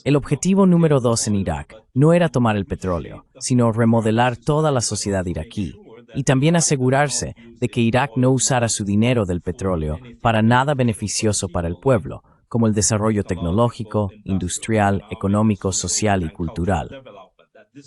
El objetivo número 2 en Irak no era tomar el petróleo, sino remodelar toda la sociedad iraquí, y también asegurarse de que Irak no usara su dinero del petróleo para nada beneficioso para el pueblo, como el desarrollo tecnológico, industrial, económico, social y cultural.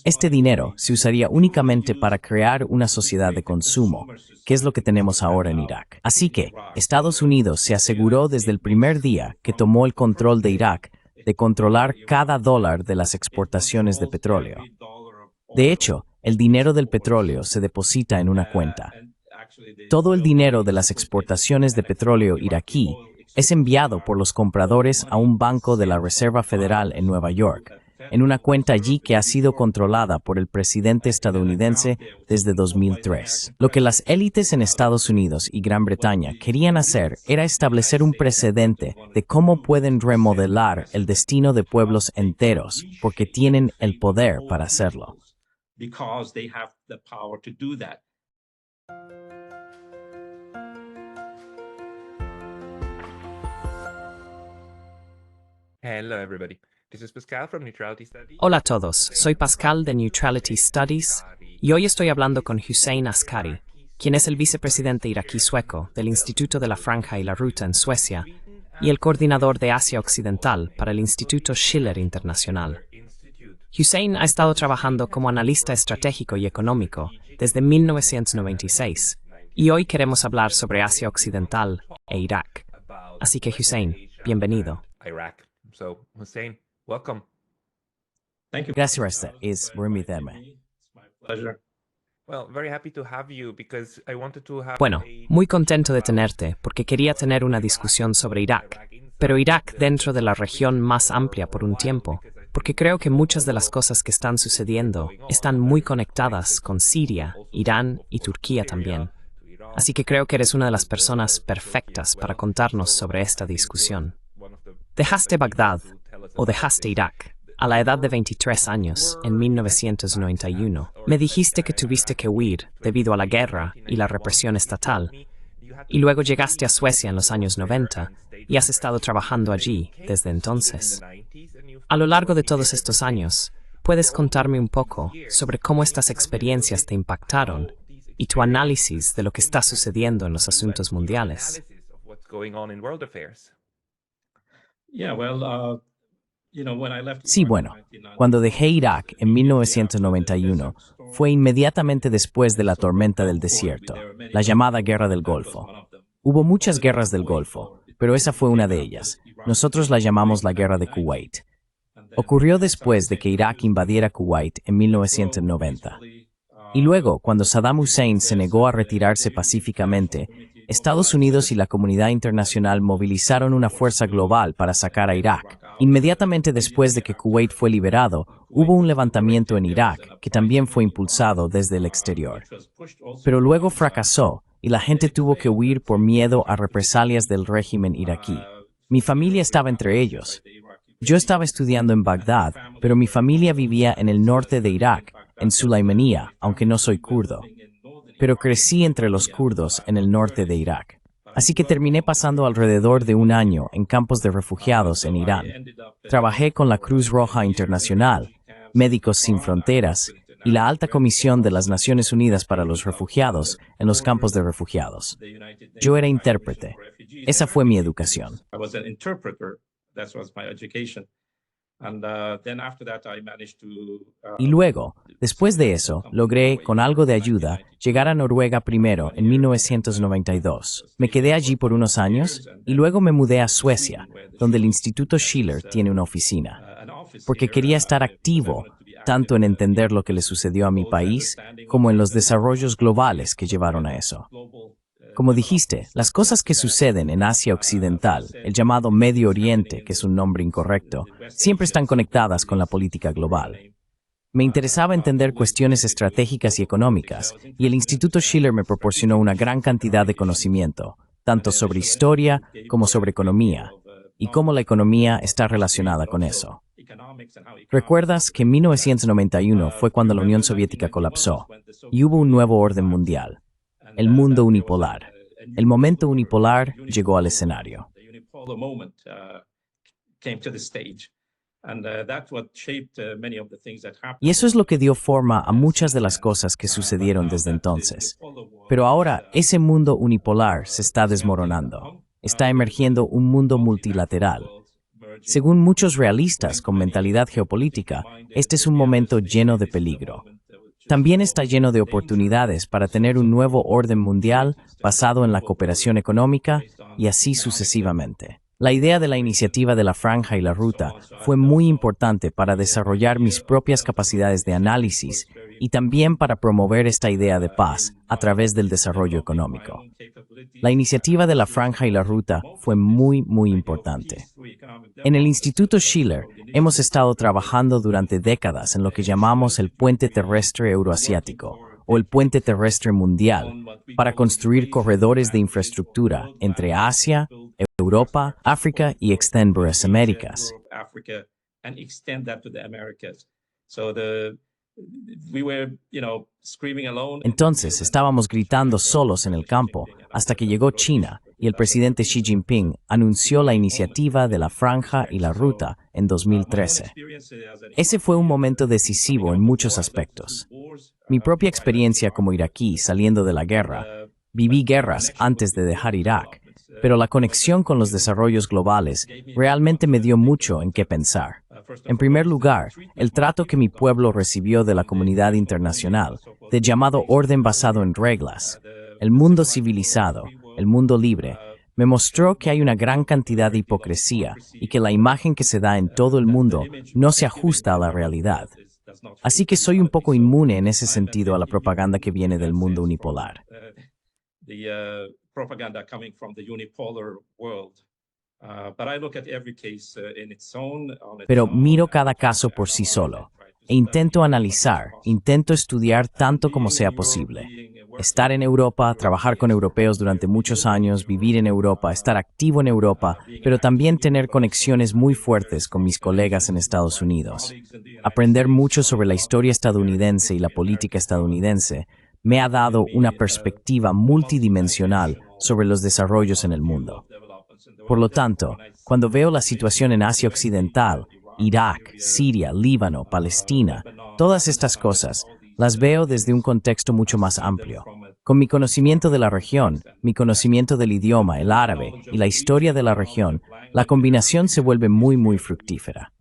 Este dinero se usaría únicamente para crear una sociedad de consumo, que es lo que tenemos ahora en Irak. Así que, Estados Unidos se aseguró desde el primer día que tomó el control de Irak de controlar cada dólar de las exportaciones de petróleo. De hecho, el dinero del petróleo se deposita en una cuenta. Todo el dinero de las exportaciones de petróleo iraquí es enviado por los compradores a un banco de la Reserva Federal en Nueva York, en una cuenta allí que ha sido controlada por el presidente estadounidense desde 2003. Lo que las élites en Estados Unidos y Gran Bretaña querían hacer era establecer un precedente de cómo pueden remodelar el destino de pueblos enteros, porque tienen el poder para hacerlo. Hello everybody. This is Pascal from Neutrality Studies. Hola a todos, soy Pascal de Neutrality Studies y hoy estoy hablando con Hussein Askari, quien es el vicepresidente iraquí sueco del Instituto de la Franja y la Ruta en Suecia y el coordinador de Asia Occidental para el Instituto Schiller Internacional. Hussein ha estado trabajando como analista estratégico y económico desde 1996 y hoy queremos hablar sobre Asia Occidental e Irak. Así que Hussein, bienvenido. Iraq. So, Hussein, welcome. Gracias, es permíteme. Well, very happy to have you because I wanted to have Bueno, muy contento de tenerte porque quería tener una discusión sobre Irak, pero Irak dentro de la región más amplia por un tiempo, porque creo que muchas de las cosas que están sucediendo están muy conectadas con Siria, Irán y Turquía también. Así que creo que eres una de las personas perfectas para contarnos sobre esta discusión. Dejaste Bagdad, o dejaste Irak, a la edad de 23 años, en 1991. Me dijiste que tuviste que huir debido a la guerra y la represión estatal, y luego llegaste a Suecia en los años 90 y has estado trabajando allí desde entonces. A lo largo de todos estos años, ¿puedes contarme un poco sobre cómo estas experiencias te impactaron y tu análisis de lo que está sucediendo en los asuntos mundiales? Sí, bueno, cuando dejé Irak en 1991, fue inmediatamente después de la tormenta del desierto, la llamada Guerra del Golfo. Hubo muchas guerras del Golfo, pero esa fue una de ellas. Nosotros la llamamos la Guerra de Kuwait. Ocurrió después de que Irak invadiera Kuwait en 1990. Y luego, cuando Saddam Hussein se negó a retirarse pacíficamente, Estados Unidos y la comunidad internacional movilizaron una fuerza global para sacar a Irak. Inmediatamente después de que Kuwait fue liberado, hubo un levantamiento en Irak que también fue impulsado desde el exterior. Pero luego fracasó y la gente tuvo que huir por miedo a represalias del régimen iraquí. Mi familia estaba entre ellos. Yo estaba estudiando en Bagdad, pero mi familia vivía en el norte de Irak, en Sulaymanía, aunque no soy kurdo. Pero crecí entre los kurdos en el norte de Irak. Así que terminé pasando alrededor de un año en campos de refugiados en Irán. Trabajé con la Cruz Roja Internacional, Médicos Sin Fronteras y la Alta Comisión de las Naciones Unidas para los Refugiados en los campos de refugiados. Yo era intérprete. Esa fue mi educación. Y luego, después de eso, logré, con algo de ayuda, llegar a Noruega primero en 1992. Me quedé allí por unos años y luego me mudé a Suecia, donde el Instituto Schiller tiene una oficina, porque quería estar activo tanto en entender lo que le sucedió a mi país como en los desarrollos globales que llevaron a eso. Como dijiste, las cosas que suceden en Asia Occidental, el llamado Medio Oriente, que es un nombre incorrecto, siempre están conectadas con la política global. Me interesaba entender cuestiones estratégicas y económicas, y el Instituto Schiller me proporcionó una gran cantidad de conocimiento, tanto sobre historia como sobre economía, y cómo la economía está relacionada con eso. ¿Recuerdas que en 1991 fue cuando la Unión Soviética colapsó, y hubo un nuevo orden mundial? El mundo unipolar. El momento unipolar llegó al escenario. Y eso es lo que dio forma a muchas de las cosas que sucedieron desde entonces. Pero ahora ese mundo unipolar se está desmoronando. Está emergiendo un mundo multilateral. Según muchos realistas con mentalidad geopolítica, este es un momento lleno de peligro. También está lleno de oportunidades para tener un nuevo orden mundial basado en la cooperación económica y así sucesivamente. La idea de la iniciativa de la Franja y la Ruta fue muy importante para desarrollar mis propias capacidades de análisis y también para promover esta idea de paz a través del desarrollo económico. La iniciativa de la Franja y la Ruta fue muy importante. En el Instituto Schiller hemos estado trabajando durante décadas en lo que llamamos el Puente Terrestre Euroasiático o el Puente Terrestre Mundial para construir corredores de infraestructura entre Asia, Europa, África y extenderse Américas. Entonces estábamos gritando solos en el campo hasta que llegó China y el presidente Xi Jinping anunció la iniciativa de la Franja y la Ruta en 2013. Ese fue un momento decisivo en muchos aspectos. Mi propia experiencia como iraquí saliendo de la guerra, viví guerras antes de dejar Irak, pero la conexión con los desarrollos globales realmente me dio mucho en qué pensar. En primer lugar, el trato que mi pueblo recibió de la comunidad internacional, de llamado orden basado en reglas, el mundo civilizado, el mundo libre, me mostró que hay una gran cantidad de hipocresía y que la imagen que se da en todo el mundo no se ajusta a la realidad. Así que soy un poco inmune en ese sentido a la propaganda que viene del mundo unipolar. Pero miro cada caso por sí solo e intento analizar, intento estudiar tanto como sea posible. Estar en Europa, trabajar con europeos durante muchos años, vivir en Europa, estar activo en Europa, pero también tener conexiones muy fuertes con mis colegas en Estados Unidos. Aprender mucho sobre la historia estadounidense y la política estadounidense me ha dado una perspectiva multidimensional sobre los desarrollos en el mundo. Por lo tanto, cuando veo la situación en Asia Occidental, Irak, Siria, Líbano, Palestina, todas estas cosas, las veo desde un contexto mucho más amplio. Con mi conocimiento de la región, mi conocimiento del idioma, el árabe, y la historia de la región, la combinación se vuelve muy fructífera.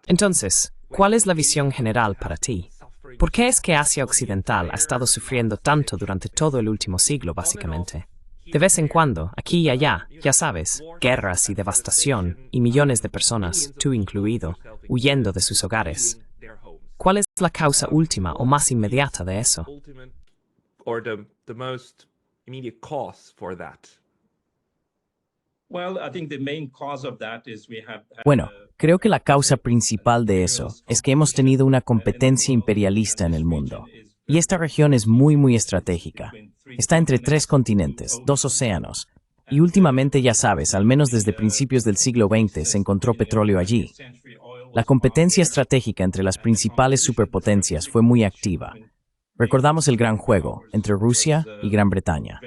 Entonces, ¿cuál es la visión general para ti? ¿Por qué es que Asia Occidental ha estado sufriendo tanto durante todo el último siglo, básicamente? De vez en cuando, aquí y allá, ya sabes, guerras y devastación, y millones de personas, tú incluido, huyendo de sus hogares. ¿Cuál es la causa última o más inmediata de eso? Bueno, creo que la causa principal de eso es que hemos tenido una competencia imperialista en el mundo. Y esta región es muy estratégica. Está entre 3 continentes, 2 océanos. Y últimamente, ya sabes, al menos desde principios del siglo XX se encontró petróleo allí. La competencia estratégica entre las principales superpotencias fue muy activa. Recordamos el gran juego entre Rusia y Gran Bretaña.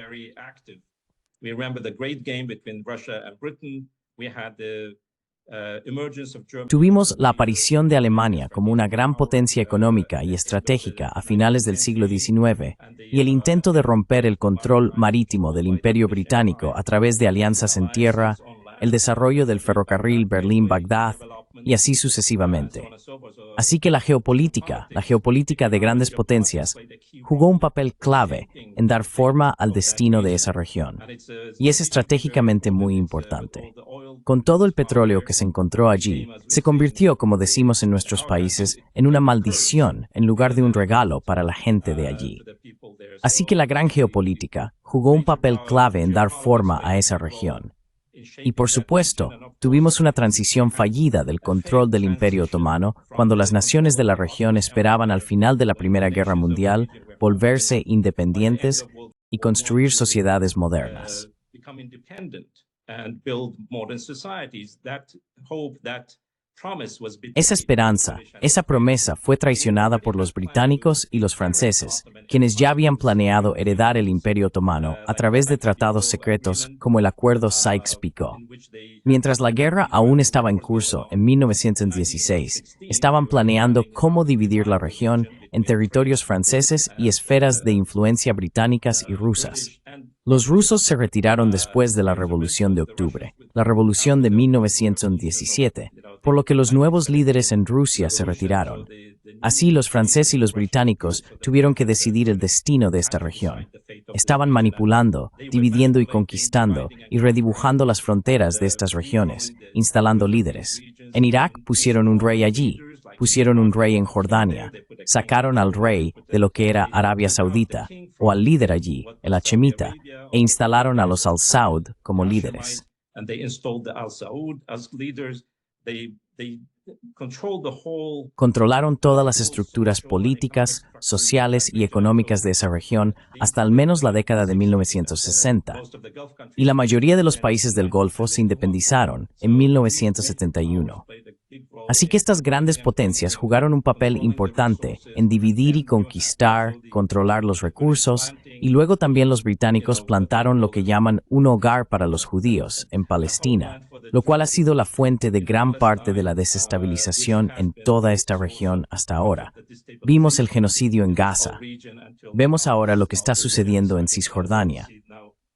Tuvimos la aparición de Alemania como una gran potencia económica y estratégica a finales del siglo XIX y el intento de romper el control marítimo del Imperio Británico a través de alianzas en tierra, el desarrollo del ferrocarril Berlín-Bagdad y así sucesivamente. Así que la geopolítica de grandes potencias, jugó un papel clave en dar forma al destino de esa región. Y es estratégicamente muy importante. Con todo el petróleo que se encontró allí, se convirtió, como decimos en nuestros países, en una maldición en lugar de un regalo para la gente de allí. Así que la gran geopolítica jugó un papel clave en dar forma a esa región. Y por supuesto, tuvimos una transición fallida del control del Imperio Otomano cuando las naciones de la región esperaban al final de la Primera Guerra Mundial volverse independientes y construir sociedades modernas. Esa esperanza, esa promesa fue traicionada por los británicos y los franceses, quienes ya habían planeado heredar el Imperio Otomano a través de tratados secretos como el Acuerdo Sykes-Picot. Mientras la guerra aún estaba en curso en 1916, estaban planeando cómo dividir la región en territorios franceses y esferas de influencia británicas y rusas. Los rusos se retiraron después de la Revolución de Octubre, la Revolución de 1917, por lo que los nuevos líderes en Rusia se retiraron. Así, los franceses y los británicos tuvieron que decidir el destino de esta región. Estaban manipulando, dividiendo y conquistando y redibujando las fronteras de estas regiones, instalando líderes. En Irak pusieron un rey allí, pusieron un rey en Jordania, sacaron al rey de lo que era Arabia Saudita, o al líder allí, el hachemita, e instalaron a los al-Saud como líderes. Controlaron todas las estructuras políticas, sociales y económicas de esa región hasta al menos la década de 1960. Y la mayoría de los países del Golfo se independizaron en 1971. Así que estas grandes potencias jugaron un papel importante en dividir y conquistar, controlar los recursos, y luego también los británicos plantaron lo que llaman un hogar para los judíos en Palestina, lo cual ha sido la fuente de gran parte de la desestabilización en toda esta región hasta ahora. Vimos el genocidio en Gaza. Vemos ahora lo que está sucediendo en Cisjordania.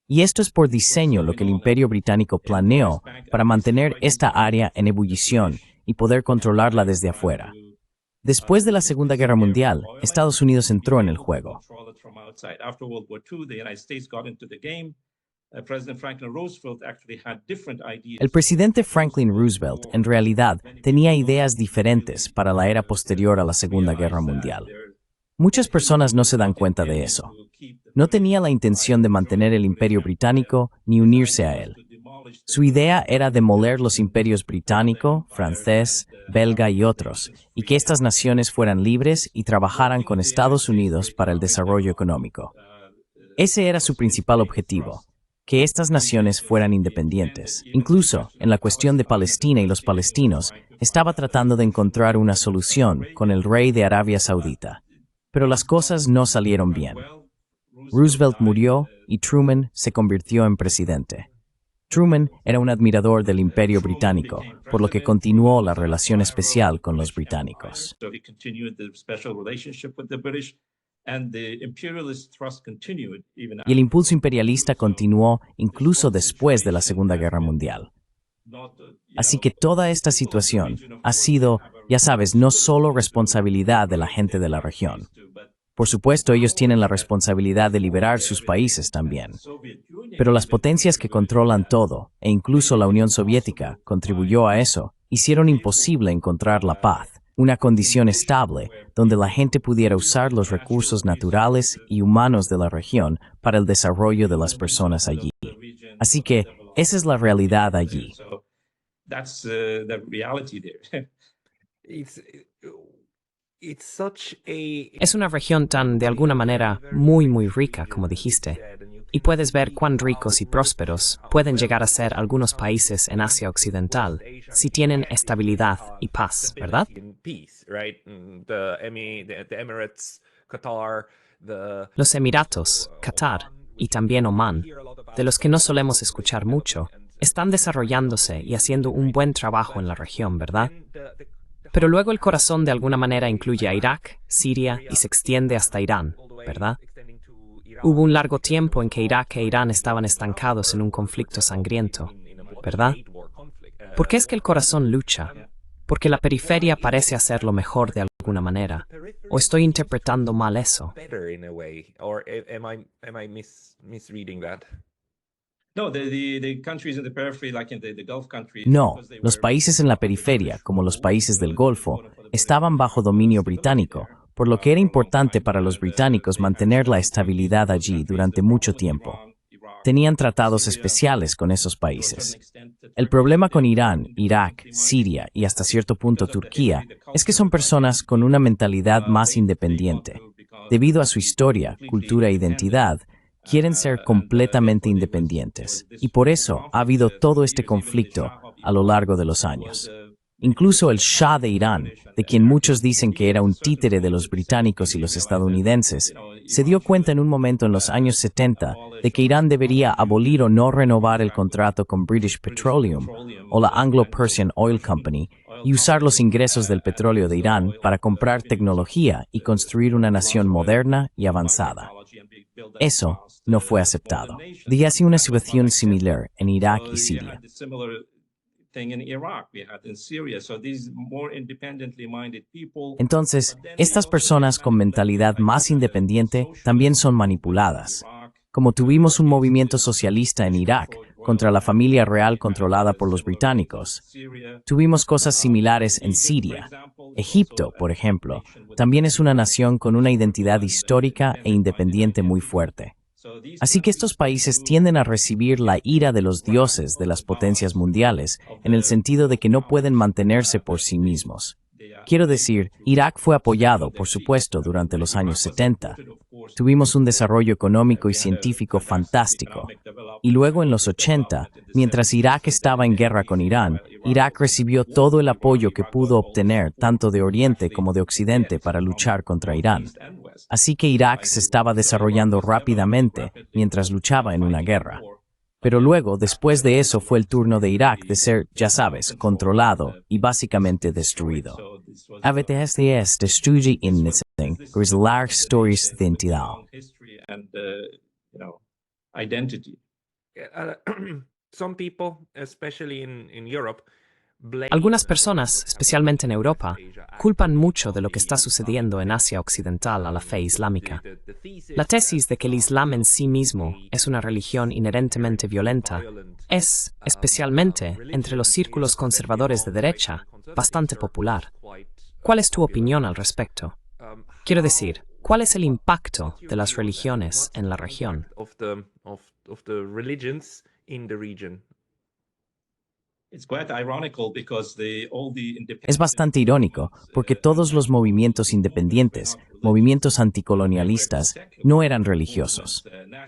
Y esto es por diseño lo que el Imperio Británico planeó para mantener esta área en ebullición y poder controlarla desde afuera. Después de la Segunda Guerra Mundial, Estados Unidos entró en el juego. El presidente Franklin Roosevelt, en realidad, tenía ideas diferentes para la era posterior a la Segunda Guerra Mundial. Muchas personas no se dan cuenta de eso. No tenía la intención de mantener el Imperio Británico ni unirse a él. Su idea era demoler los imperios británico, francés, belga y otros, y que estas naciones fueran libres y trabajaran con Estados Unidos para el desarrollo económico. Ese era su principal objetivo, que estas naciones fueran independientes. Incluso, en la cuestión de Palestina y los palestinos, estaba tratando de encontrar una solución con el rey de Arabia Saudita. Pero las cosas no salieron bien. Roosevelt murió y Truman se convirtió en presidente. Truman era un admirador del Imperio Británico, por lo que continuó la relación especial con los británicos. Y el impulso imperialista continuó incluso después de la Segunda Guerra Mundial. Así que toda esta situación ha sido, ya sabes, no solo responsabilidad de la gente de la región. Por supuesto, ellos tienen la responsabilidad de liberar sus países también. Pero las potencias que controlan todo, e incluso la Unión Soviética, contribuyó a eso, hicieron imposible encontrar la paz, una condición estable donde la gente pudiera usar los recursos naturales y humanos de la región para el desarrollo de las personas allí. Así que esa es la realidad allí. Es una región tan, de alguna manera, muy rica, como dijiste. Y puedes ver cuán ricos y prósperos pueden llegar a ser algunos países en Asia Occidental si tienen estabilidad y paz, ¿verdad? Los Emiratos, Qatar y también Omán, de los que no solemos escuchar mucho, están desarrollándose y haciendo un buen trabajo en la región, ¿verdad? Pero luego el corazón de alguna manera incluye a Irak, Siria y se extiende hasta Irán, ¿verdad? Hubo un largo tiempo en que Irak e Irán estaban estancados en un conflicto sangriento, ¿verdad? ¿Por qué es que el corazón lucha? Porque la periferia parece hacerlo mejor de alguna manera. ¿O estoy interpretando mal eso? No, los países en la periferia, como los países del Golfo, estaban bajo dominio británico, por lo que era importante para los británicos mantener la estabilidad allí durante mucho tiempo. Tenían tratados especiales con esos países. El problema con Irán, Irak, Siria y hasta cierto punto Turquía es que son personas con una mentalidad más independiente. Debido a su historia, cultura e identidad, quieren ser completamente independientes, y por eso ha habido todo este conflicto a lo largo de los años. Incluso el Shah de Irán, de quien muchos dicen que era un títere de los británicos y los estadounidenses, se dio cuenta en un momento en los años 70 de que Irán debería abolir o no renovar el contrato con British Petroleum o la Anglo-Persian Oil Company y usar los ingresos del petróleo de Irán para comprar tecnología y construir una nación moderna y avanzada. Eso no fue aceptado. Y así una situación similar en Irak y Siria. Entonces, estas personas con mentalidad más independiente también son manipuladas. Como tuvimos un movimiento socialista en Irak contra la familia real controlada por los británicos, tuvimos cosas similares en Siria. Egipto, por ejemplo, también es una nación con una identidad histórica e independiente muy fuerte. Así que estos países tienden a recibir la ira de los dioses de las potencias mundiales, en el sentido de que no pueden mantenerse por sí mismos. Quiero decir, Irak fue apoyado, por supuesto, durante los años 70. Tuvimos un desarrollo económico y científico fantástico. Y luego en los 80, mientras Irak estaba en guerra con Irán, Irak recibió todo el apoyo que pudo obtener tanto de Oriente como de Occidente para luchar contra Irán. Así que Irak se estaba desarrollando rápidamente mientras luchaba en una guerra. Pero luego, después de eso, fue el turno de Irak de ser, ya sabes, controlado y básicamente destruido. AVTSDS destruye innocent, es larga historia identidad. Some people, especially in Europe, Algunas personas, especialmente en Europa, culpan mucho de lo que está sucediendo en Asia Occidental a la fe islámica. La tesis de que el Islam en sí mismo es una religión inherentemente violenta es, especialmente entre los círculos conservadores de derecha, bastante popular. ¿Cuál es tu opinión al respecto? Quiero decir, ¿cuál es el impacto de las religiones en la región? Es bastante irónico, porque todos los movimientos independientes, movimientos anticolonialistas, no eran religiosos.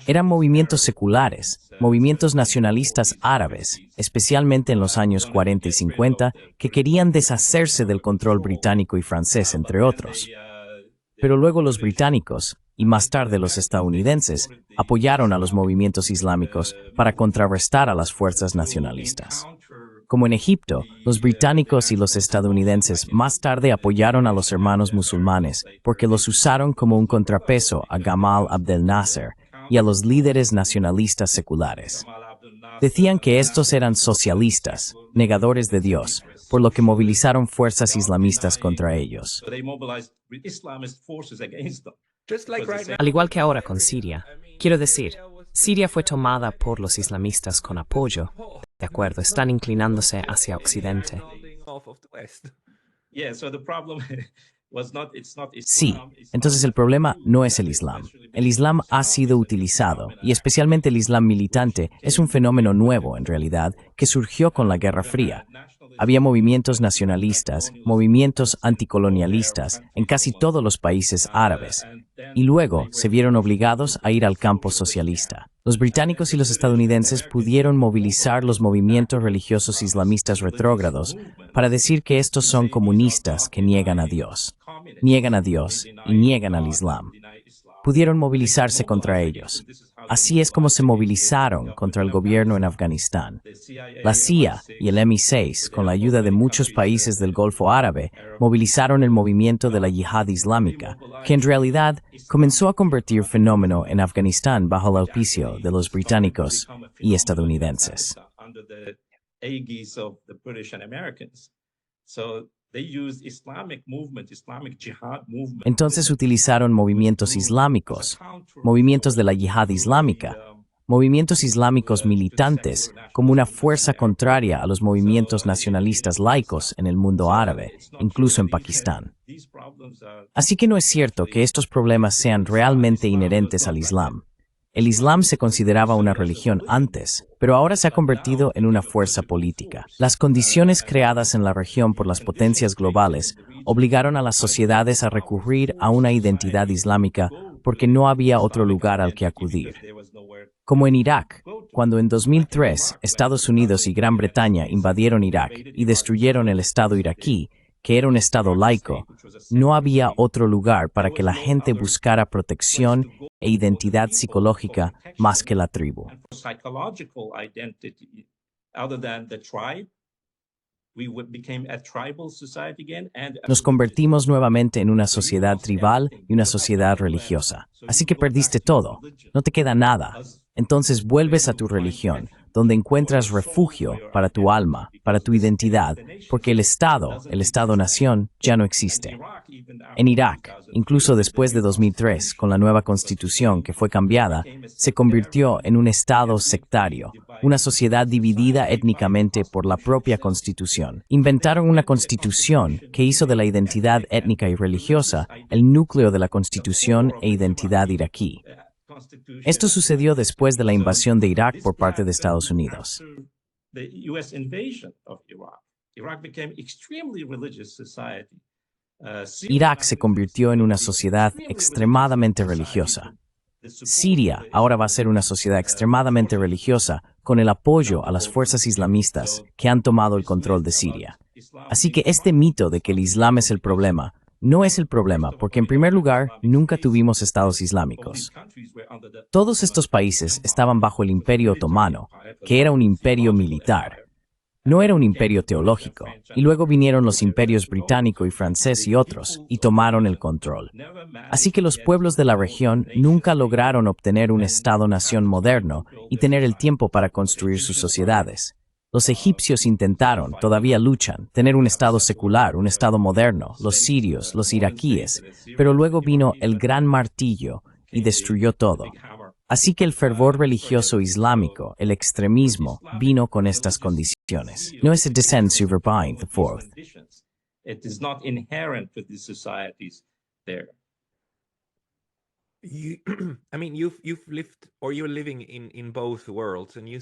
Eran movimientos seculares, movimientos nacionalistas árabes, especialmente en los años 40 y 50, que querían deshacerse del control británico y francés, entre otros. Pero luego los británicos, y más tarde los estadounidenses, apoyaron a los movimientos islámicos para contrarrestar a las fuerzas nacionalistas. Como en Egipto, los británicos y los estadounidenses más tarde apoyaron a los hermanos musulmanes porque los usaron como un contrapeso a Gamal Abdel Nasser y a los líderes nacionalistas seculares. Decían que estos eran socialistas, negadores de Dios, por lo que movilizaron fuerzas islamistas contra ellos. Al igual que ahora con Siria, quiero decir, Siria fue tomada por los islamistas con apoyo. De acuerdo, están inclinándose hacia Occidente. Sí, entonces el problema no es el Islam. El Islam ha sido utilizado, y especialmente el Islam militante, es un fenómeno nuevo, en realidad, que surgió con la Guerra Fría. Había movimientos nacionalistas, movimientos anticolonialistas en casi todos los países árabes, y luego se vieron obligados a ir al campo socialista. Los británicos y los estadounidenses pudieron movilizar los movimientos religiosos islamistas retrógrados para decir que estos son comunistas que niegan a Dios y niegan al Islam. Pudieron movilizarse contra ellos. Así es como se movilizaron contra el gobierno en Afganistán. La CIA y el MI6, con la ayuda de muchos países del Golfo Árabe, movilizaron el movimiento de la Yihad Islámica, que en realidad comenzó a convertir fenómeno en Afganistán bajo el auspicio de los británicos y estadounidenses. Entonces utilizaron movimientos islámicos, movimientos de la yihad islámica, movimientos islámicos militantes como una fuerza contraria a los movimientos nacionalistas laicos en el mundo árabe, incluso en Pakistán. Así que no es cierto que estos problemas sean realmente inherentes al Islam. El Islam se consideraba una religión antes, pero ahora se ha convertido en una fuerza política. Las condiciones creadas en la región por las potencias globales obligaron a las sociedades a recurrir a una identidad islámica porque no había otro lugar al que acudir. Como en Irak, cuando en 2003 Estados Unidos y Gran Bretaña invadieron Irak y destruyeron el Estado iraquí, que era un Estado laico, no había otro lugar para que la gente buscara protección e identidad psicológica más que la tribu. Nos convertimos nuevamente en una sociedad tribal y una sociedad religiosa. Así que perdiste todo, no te queda nada. Entonces vuelves a tu religión, donde encuentras refugio para tu alma, para tu identidad, porque el Estado-nación, ya no existe. En Irak, incluso después de 2003, con la nueva constitución que fue cambiada, se convirtió en un Estado sectario, una sociedad dividida étnicamente por la propia constitución. Inventaron una constitución que hizo de la identidad étnica y religiosa el núcleo de la constitución e identidad iraquí. Esto sucedió después de la invasión de Irak por parte de Estados Unidos. Irak se convirtió en una sociedad extremadamente religiosa. Siria ahora va a ser una sociedad extremadamente religiosa con el apoyo a las fuerzas islamistas que han tomado el control de Siria. Así que este mito de que el Islam es el problema no es el problema, porque en primer lugar, nunca tuvimos estados islámicos. Todos estos países estaban bajo el Imperio Otomano, que era un imperio militar. No era un imperio teológico, y luego vinieron los imperios británico y francés y otros, y tomaron el control. Así que los pueblos de la región nunca lograron obtener un Estado-nación moderno y tener el tiempo para construir sus sociedades. Los egipcios intentaron, todavía luchan, tener un Estado secular, un Estado moderno, los sirios, los iraquíes, pero luego vino el gran martillo y destruyó todo. Así que el fervor religioso islámico, el extremismo, vino con estas condiciones. No es el descent sur Urbain IV.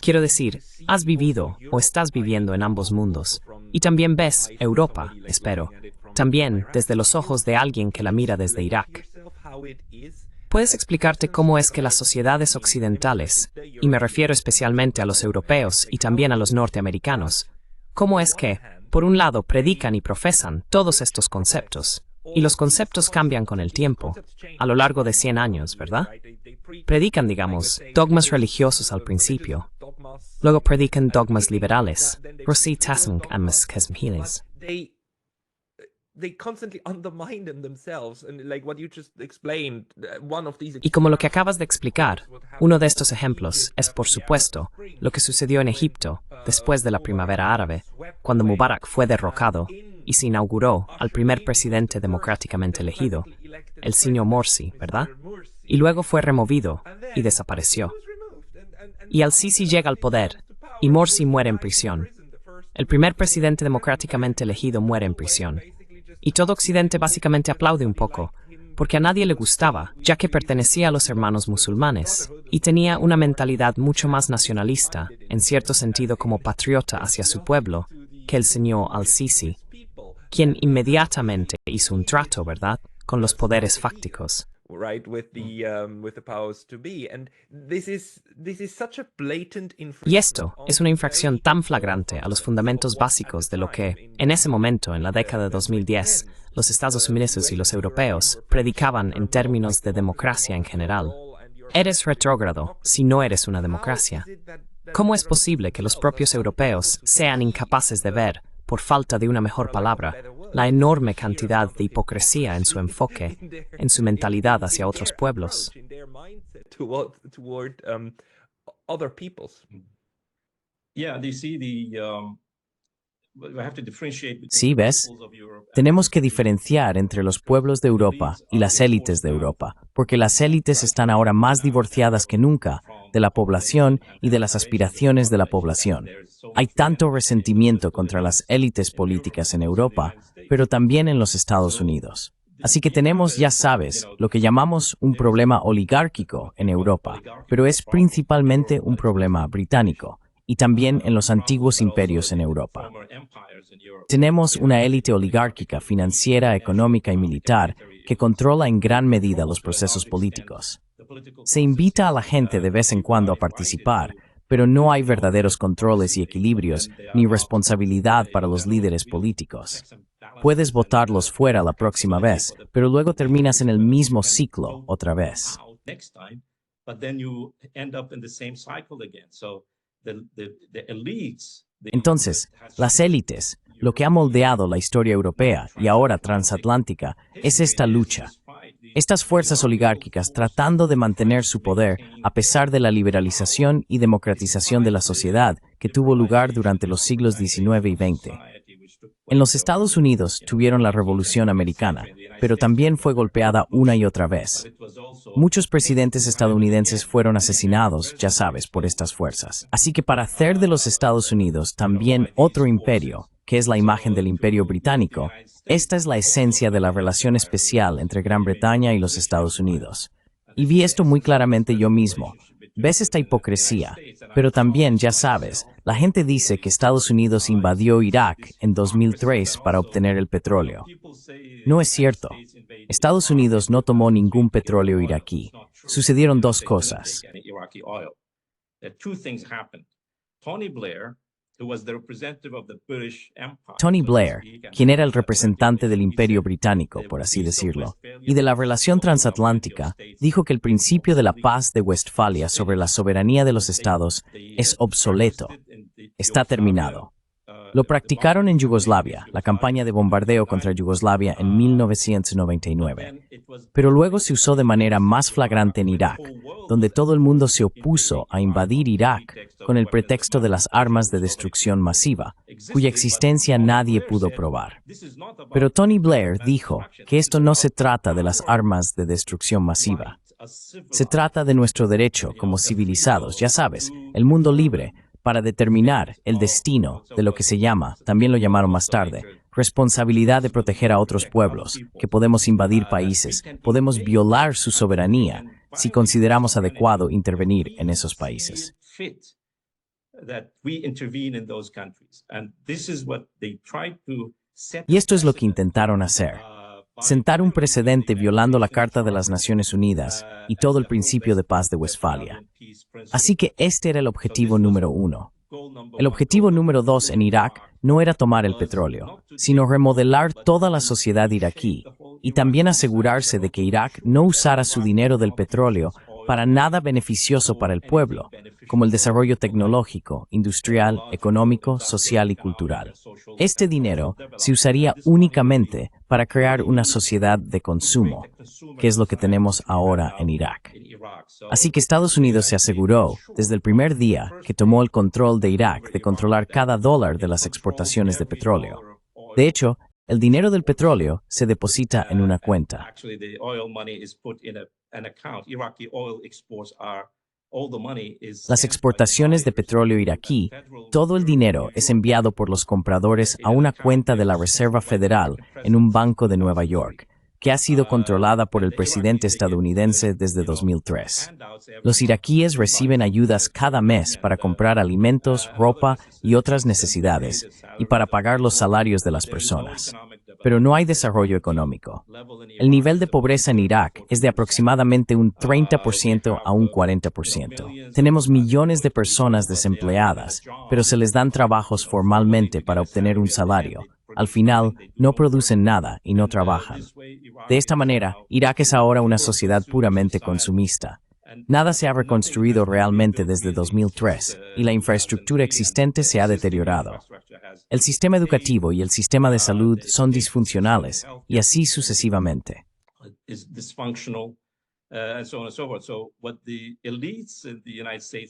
Quiero decir, has vivido o estás viviendo en ambos mundos. Y también ves Europa, espero. También desde los ojos de alguien que la mira desde Irak. ¿Puedes explicarte cómo es que las sociedades occidentales, y me refiero especialmente a los europeos y también a los norteamericanos, cómo es que, por un lado, predican y profesan todos estos conceptos? Y los conceptos cambian con el tiempo, a lo largo de 100 años, ¿verdad? Predican, digamos, dogmas religiosos al principio. Luego predican dogmas liberales. Y como lo que acabas de explicar, uno de estos ejemplos es, por supuesto, lo que sucedió en Egipto después de la primavera árabe, cuando Mubarak fue derrocado y se inauguró al primer presidente democráticamente elegido, el señor Morsi, ¿verdad? Y luego fue removido y desapareció. Y al-Sisi llega al poder y Morsi muere en prisión. El primer presidente democráticamente elegido muere en prisión. Y todo Occidente básicamente aplaude un poco, porque a nadie le gustaba, ya que pertenecía a los hermanos musulmanes, y tenía una mentalidad mucho más nacionalista, en cierto sentido como patriota hacia su pueblo, que el señor al-Sisi, quien inmediatamente hizo un trato, ¿verdad?, con los poderes fácticos. Y esto es una infracción tan flagrante a los fundamentos básicos de lo que, en ese momento, en la década de 2010, los Estados Unidos y los europeos predicaban en términos de democracia en general. Eres retrógrado si no eres una democracia. ¿Cómo es posible que los propios europeos sean incapaces de ver, por falta de una mejor palabra, la enorme cantidad de hipocresía en su enfoque, en su mentalidad hacia otros pueblos? Sí, ¿ves? Tenemos que diferenciar entre los pueblos de Europa y las élites de Europa, porque las élites están ahora más divorciadas que nunca de la población y de las aspiraciones de la población. Hay tanto resentimiento contra las élites políticas en Europa, pero también en los Estados Unidos. Así que tenemos, ya sabes, lo que llamamos un problema oligárquico en Europa, pero es principalmente un problema británico, y también en los antiguos imperios en Europa. Tenemos una élite oligárquica, financiera, económica y militar que controla en gran medida los procesos políticos. Se invita a la gente de vez en cuando a participar, pero no hay verdaderos controles y equilibrios ni responsabilidad para los líderes políticos. Puedes votarlos fuera la próxima vez, pero luego terminas en el mismo ciclo otra vez. Entonces, las élites, lo que ha moldeado la historia europea y ahora transatlántica, es esta lucha. Estas fuerzas oligárquicas tratando de mantener su poder a pesar de la liberalización y democratización de la sociedad que tuvo lugar durante los siglos XIX y XX. En los Estados Unidos tuvieron la Revolución Americana, pero también fue golpeada una y otra vez. Muchos presidentes estadounidenses fueron asesinados, ya sabes, por estas fuerzas. Así que para hacer de los Estados Unidos también otro imperio, que es la imagen del Imperio Británico, esta es la esencia de la relación especial entre Gran Bretaña y los Estados Unidos. Y vi esto muy claramente yo mismo. ¿Ves esta hipocresía? Pero también, ya sabes, la gente dice que Estados Unidos invadió Irak en 2003 para obtener el petróleo. No es cierto. Estados Unidos no tomó ningún petróleo iraquí. Sucedieron dos cosas. Tony Blair, quien era el representante del Imperio Británico, por así decirlo, y de la relación transatlántica, dijo que el principio de la paz de Westfalia sobre la soberanía de los estados es obsoleto, está terminado. Lo practicaron en Yugoslavia, la campaña de bombardeo contra Yugoslavia en 1999. Pero luego se usó de manera más flagrante en Irak, donde todo el mundo se opuso a invadir Irak con el pretexto de las armas de destrucción masiva, cuya existencia nadie pudo probar. Pero Tony Blair dijo que esto no se trata de las armas de destrucción masiva. Se trata de nuestro derecho como civilizados, ya sabes, el mundo libre, para determinar el destino de lo que se llama, también lo llamaron más tarde, responsabilidad de proteger a otros pueblos, que podemos invadir países, podemos violar su soberanía si consideramos adecuado intervenir en esos países. Y esto es lo que intentaron hacer. Sentar un precedente violando la Carta de las Naciones Unidas y todo el principio de paz de Westfalia. Así que este era el objetivo número 1. El objetivo número 2 en Irak no era tomar el petróleo, sino remodelar toda la sociedad iraquí y también asegurarse de que Irak no usara su dinero del petróleo para nada beneficioso para el pueblo, como el desarrollo tecnológico, industrial, económico, social y cultural. Este dinero se usaría únicamente para crear una sociedad de consumo, que es lo que tenemos ahora en Irak. Así que Estados Unidos se aseguró, desde el primer día que tomó el control de Irak, de controlar cada dólar de las exportaciones de petróleo. De hecho, el dinero del petróleo se deposita en una cuenta. Las exportaciones de petróleo iraquí, todo el dinero es enviado por los compradores a una cuenta de la Reserva Federal en un banco de Nueva York, que ha sido controlada por el presidente estadounidense desde 2003. Los iraquíes reciben ayudas cada mes para comprar alimentos, ropa y otras necesidades, y para pagar los salarios de las personas. Pero no hay desarrollo económico. El nivel de pobreza en Irak es de aproximadamente un 30% a un 40%. Tenemos millones de personas desempleadas, pero se les dan trabajos formalmente para obtener un salario. Al final, no producen nada y no trabajan. De esta manera, Irak es ahora una sociedad puramente consumista. Nada se ha reconstruido realmente desde 2003 y la infraestructura existente se ha deteriorado. El sistema educativo y el sistema de salud son disfuncionales y así sucesivamente.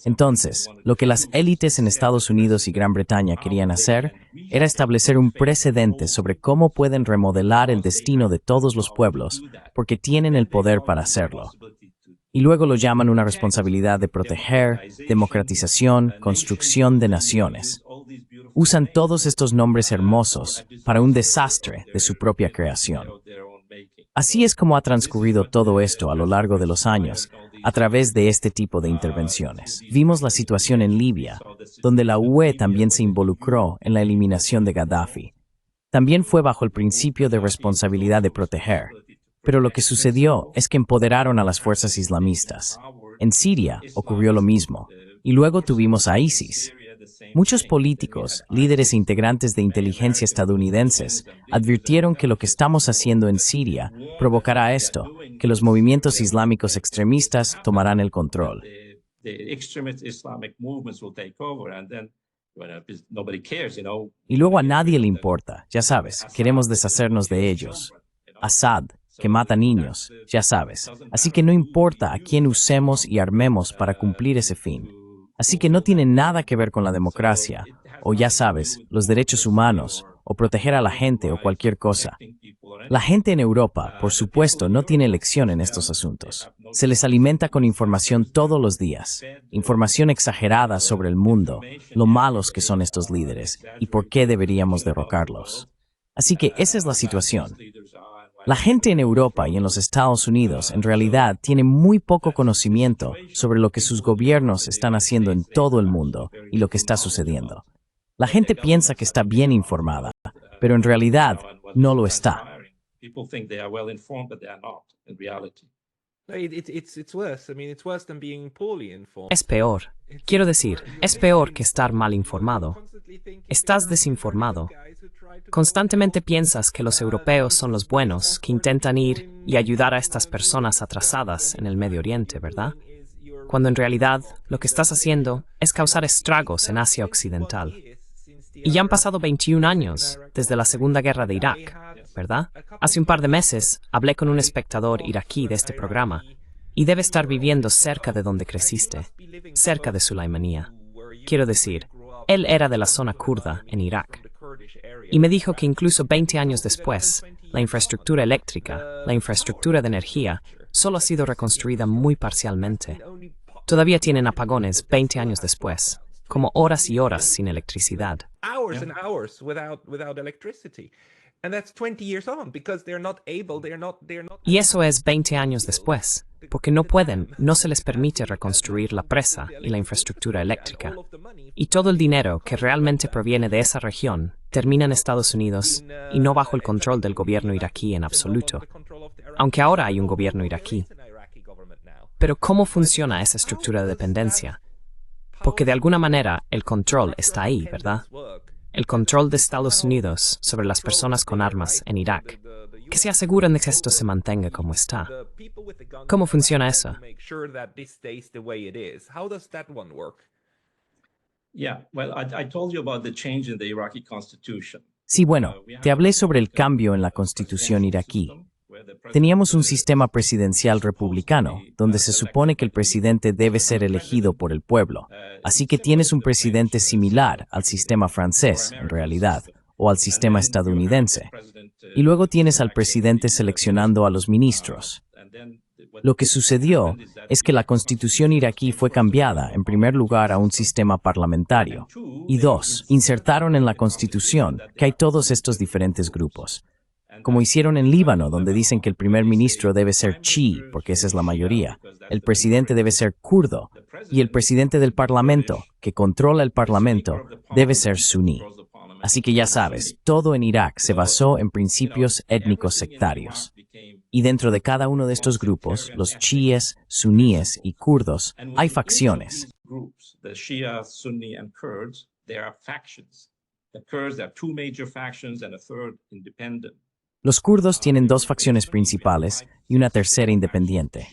Entonces, lo que las élites en Estados Unidos y Gran Bretaña querían hacer era establecer un precedente sobre cómo pueden remodelar el destino de todos los pueblos, porque tienen el poder para hacerlo. Y luego lo llaman una responsabilidad de proteger, democratización, construcción de naciones. Usan todos estos nombres hermosos para un desastre de su propia creación. Así es como ha transcurrido todo esto a lo largo de los años, a través de este tipo de intervenciones. Vimos la situación en Libia, donde la UE también se involucró en la eliminación de Gaddafi. También fue bajo el principio de responsabilidad de proteger. Pero lo que sucedió es que empoderaron a las fuerzas islamistas. En Siria ocurrió lo mismo, y luego tuvimos a ISIS. Muchos políticos, líderes e integrantes de inteligencia estadounidenses advirtieron que lo que estamos haciendo en Siria provocará esto, que los movimientos islámicos extremistas tomarán el control. Y luego a nadie le importa, ya sabes, queremos deshacernos de ellos. Assad, que mata niños, ya sabes. Así que no importa a quién usemos y armemos para cumplir ese fin. Así que no tiene nada que ver con la democracia, o ya sabes, los derechos humanos, o proteger a la gente o cualquier cosa. La gente en Europa, por supuesto, no tiene elección en estos asuntos. Se les alimenta con información todos los días, información exagerada sobre el mundo, lo malos que son estos líderes y por qué deberíamos derrocarlos. Así que esa es la situación. La gente en Europa y en los Estados Unidos en realidad tiene muy poco conocimiento sobre lo que sus gobiernos están haciendo en todo el mundo y lo que está sucediendo. La gente piensa que está bien informada, pero en realidad no lo está. Es peor. Quiero decir, es peor que estar mal informado. Estás desinformado. Constantemente piensas que los europeos son los buenos, que intentan ir y ayudar a estas personas atrasadas en el Medio Oriente, ¿verdad? Cuando en realidad lo que estás haciendo es causar estragos en Asia Occidental. Y ya han pasado 21 años desde la Segunda Guerra de Irak, ¿verdad? Hace un par de meses hablé con un espectador iraquí de este programa y debe estar viviendo cerca de donde creciste, cerca de Sulaymanía. Quiero decir, él era de la zona kurda en Irak. Y me dijo que incluso 20 años después, la infraestructura eléctrica, la infraestructura de energía, solo ha sido reconstruida muy parcialmente. Todavía tienen apagones 20 años después, como horas y horas sin electricidad. Y eso es 20 años después, porque no se les permite reconstruir la presa y la infraestructura eléctrica. Y todo el dinero que realmente proviene de esa región termina en Estados Unidos y no bajo el control del gobierno iraquí en absoluto, aunque ahora hay un gobierno iraquí. Pero ¿cómo funciona esa estructura de dependencia? Porque de alguna manera el control está ahí, ¿verdad? El control de Estados Unidos sobre las personas con armas en Irak, que se aseguran de que esto se mantenga como está. ¿Cómo funciona eso? Sí, bueno, te hablé sobre el cambio en la Constitución iraquí. Teníamos un sistema presidencial republicano, donde se supone que el presidente debe ser elegido por el pueblo. Así que tienes un presidente similar al sistema francés, en realidad, o al sistema estadounidense. Y luego tienes al presidente seleccionando a los ministros. Lo que sucedió es que la constitución iraquí fue cambiada, en primer lugar, a un sistema parlamentario. Y dos, insertaron en la constitución que hay todos estos diferentes grupos. Como hicieron en Líbano, donde dicen que el primer ministro debe ser chií, porque esa es la mayoría, el presidente debe ser kurdo, y el presidente del parlamento, que controla el parlamento, debe ser suní. Así que ya sabes, todo en Irak se basó en principios étnicos sectarios. Y dentro de cada uno de estos grupos, los chiíes, suníes y kurdos, hay facciones. Los kurdos tienen dos facciones principales y una tercera independiente.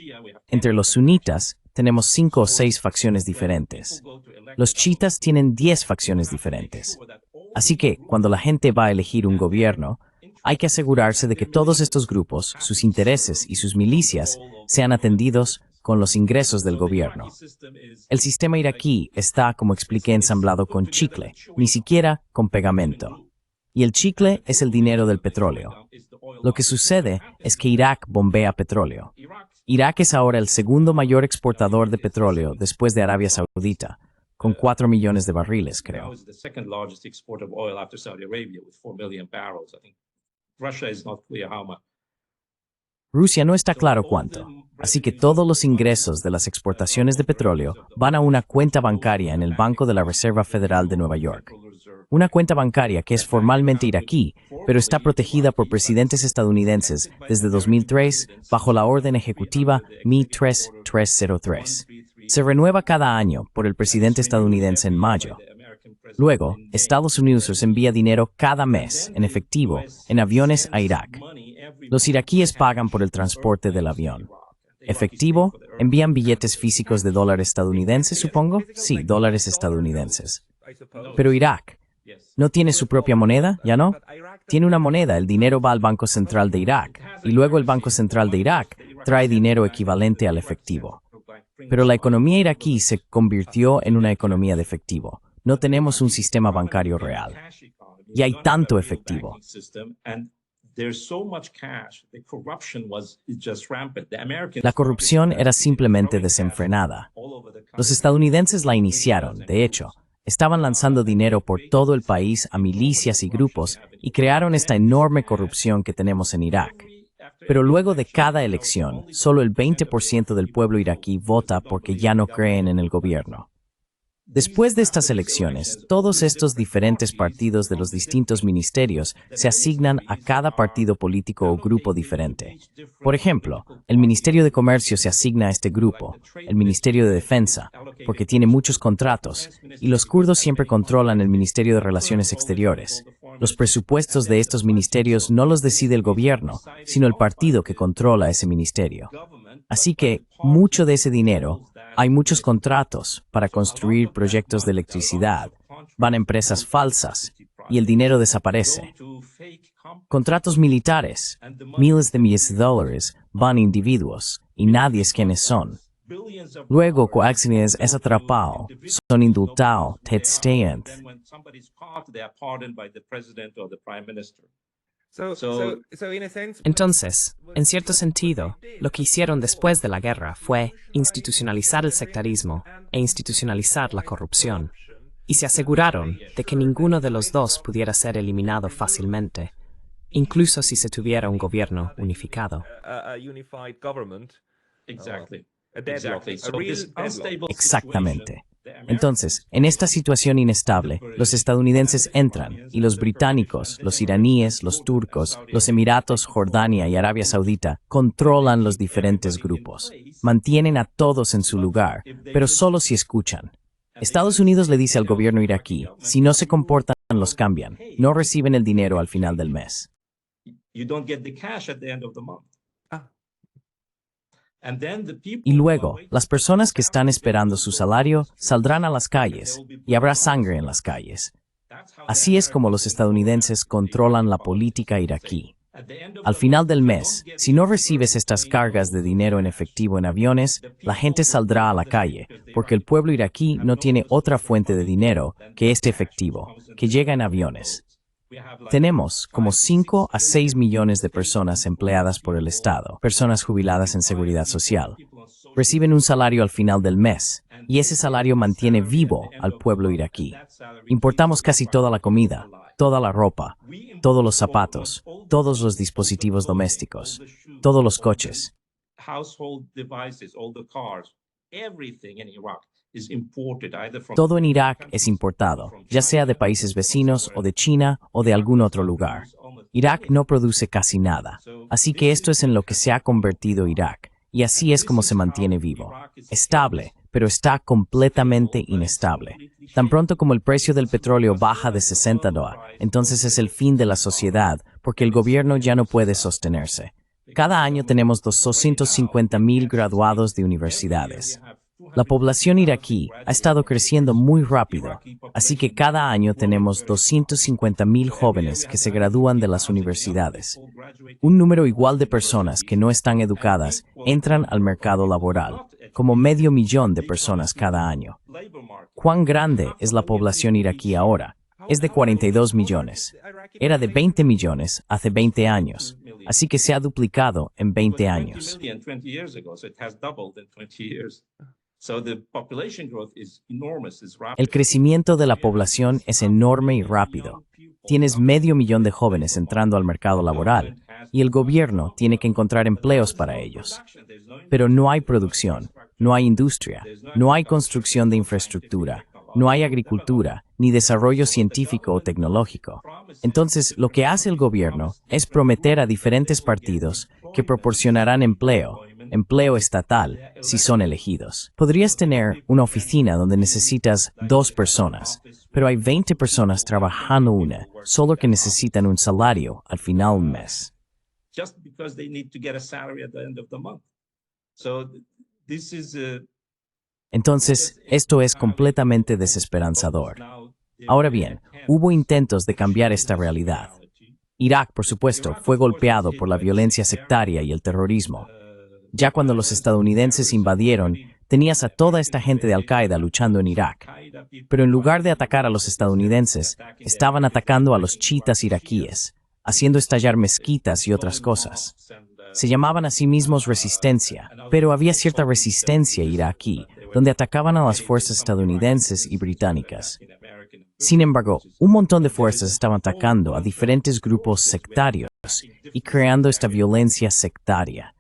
Entre los sunitas tenemos 5 o 6 facciones diferentes. Los chiitas tienen 10 facciones diferentes. Así que, cuando la gente va a elegir un gobierno, hay que asegurarse de que todos estos grupos, sus intereses y sus milicias sean atendidos con los ingresos del gobierno. El sistema iraquí está, como expliqué, ensamblado con chicle, ni siquiera con pegamento. Y el chicle es el dinero del petróleo. Lo que sucede es que Irak bombea petróleo. Irak es ahora el segundo mayor exportador de petróleo después de Arabia Saudita, con 4 millones de barriles, creo. Rusia no está claro cuánto, así que todos los ingresos de las exportaciones de petróleo van a una cuenta bancaria en el Banco de la Reserva Federal de Nueva York. una cuenta bancaria que es formalmente iraquí, pero está protegida por presidentes estadounidenses desde 2003 bajo la orden ejecutiva MI-3303. Se renueva cada año por el presidente estadounidense en mayo. Luego, Estados Unidos les envía dinero cada mes, en efectivo, en aviones a Irak. Los iraquíes pagan por el transporte del avión. Efectivo, envían billetes físicos de dólares estadounidenses, supongo. Sí, dólares estadounidenses. Pero Irak, ¿no tiene su propia moneda? ¿Ya no? Tiene una moneda, el dinero va al Banco Central de Irak, y luego el Banco Central de Irak trae dinero equivalente al efectivo. Pero la economía iraquí se convirtió en una economía de efectivo. No tenemos un sistema bancario real. Y hay tanto efectivo. La corrupción era simplemente desenfrenada. Los estadounidenses la iniciaron, de hecho. Estaban lanzando dinero por todo el país a milicias y grupos y crearon esta enorme corrupción que tenemos en Irak. Pero luego de cada elección, solo el 20% del pueblo iraquí vota porque ya no creen en el gobierno. Después de estas elecciones, todos estos diferentes partidos de los distintos ministerios se asignan a cada partido político o grupo diferente. Por ejemplo, el Ministerio de Comercio se asigna a este grupo, el Ministerio de Defensa, porque tiene muchos contratos, y los kurdos siempre controlan el Ministerio de Relaciones Exteriores. Los presupuestos de estos ministerios no los decide el gobierno, sino el partido que controla ese ministerio. Así que, mucho de ese dinero, hay muchos contratos para construir proyectos de electricidad, van a empresas falsas y el dinero desaparece. Contratos militares, miles de millones de dólares, van a individuos y nadie es quiénes son. Luego, cuando es atrapado, son indultados, testean. Entonces, en cierto sentido, lo que hicieron después de la guerra fue institucionalizar el sectarismo e institucionalizar la corrupción, y se aseguraron de que ninguno de los dos pudiera ser eliminado fácilmente, incluso si se tuviera un gobierno unificado. Exactamente. Entonces, en esta situación inestable, los estadounidenses entran y los británicos, los iraníes, los turcos, los Emiratos, Jordania y Arabia Saudita controlan los diferentes grupos. Mantienen a todos en su lugar, pero solo si escuchan. Estados Unidos le dice al gobierno iraquí, si no se comportan, los cambian. No reciben el dinero al final del mes. Y luego, las personas que están esperando su salario saldrán a las calles y habrá sangre en las calles. Así es como los estadounidenses controlan la política iraquí. Al final del mes, si no recibes estas cargas de dinero en efectivo en aviones, la gente saldrá a la calle, porque el pueblo iraquí no tiene otra fuente de dinero que este efectivo, que llega en aviones. Tenemos como 5 a 6 millones de personas empleadas por el Estado, personas jubiladas en seguridad social. Reciben un salario al final del mes, y ese salario mantiene vivo al pueblo iraquí. Importamos casi toda la comida, toda la ropa, todos los zapatos, todos los dispositivos domésticos, todos los coches. Todo en Irak es importado, ya sea de países vecinos o de China o de algún otro lugar. Irak no produce casi nada, así que esto es en lo que se ha convertido Irak, y así es como se mantiene vivo. Estable, pero está completamente inestable. Tan pronto como el precio del petróleo baja de $60, entonces es el fin de la sociedad, porque el gobierno ya no puede sostenerse. Cada año tenemos 250,000 graduados de universidades. La población iraquí ha estado creciendo muy rápido, así que cada año tenemos 250,000 jóvenes que se gradúan de las universidades. Un número igual de personas que no están educadas entran al mercado laboral, como 500,000 de personas cada año. ¿Cuán grande es la población iraquí ahora? Es de 42 millones. Era de 20 millones hace 20 años, así que se ha duplicado en 20 años. El crecimiento de la población es enorme y rápido. Tienes 500,000 de jóvenes entrando al mercado laboral y el gobierno tiene que encontrar empleos para ellos. Pero no hay producción, no hay industria, no hay construcción de infraestructura, no hay agricultura ni desarrollo científico o tecnológico. Entonces, lo que hace el gobierno es prometer a diferentes partidos que proporcionarán empleo estatal, si son elegidos. Podrías tener una oficina donde necesitas 2 personas, pero hay 20 personas trabajando solo que necesitan un salario al final del mes. Entonces, esto es completamente desesperanzador. Ahora bien, hubo intentos de cambiar esta realidad. Irak, por supuesto, fue golpeado por la violencia sectaria y el terrorismo. Ya cuando los estadounidenses invadieron, tenías a toda esta gente de Al-Qaeda luchando en Irak. Pero en lugar de atacar a los estadounidenses, estaban atacando a los chiitas iraquíes, haciendo estallar mezquitas y otras cosas. Se llamaban a sí mismos resistencia, pero había cierta resistencia iraquí, donde atacaban a las fuerzas estadounidenses y británicas. Sin embargo, un montón de fuerzas estaban atacando a diferentes grupos sectarios y creando esta violencia sectaria.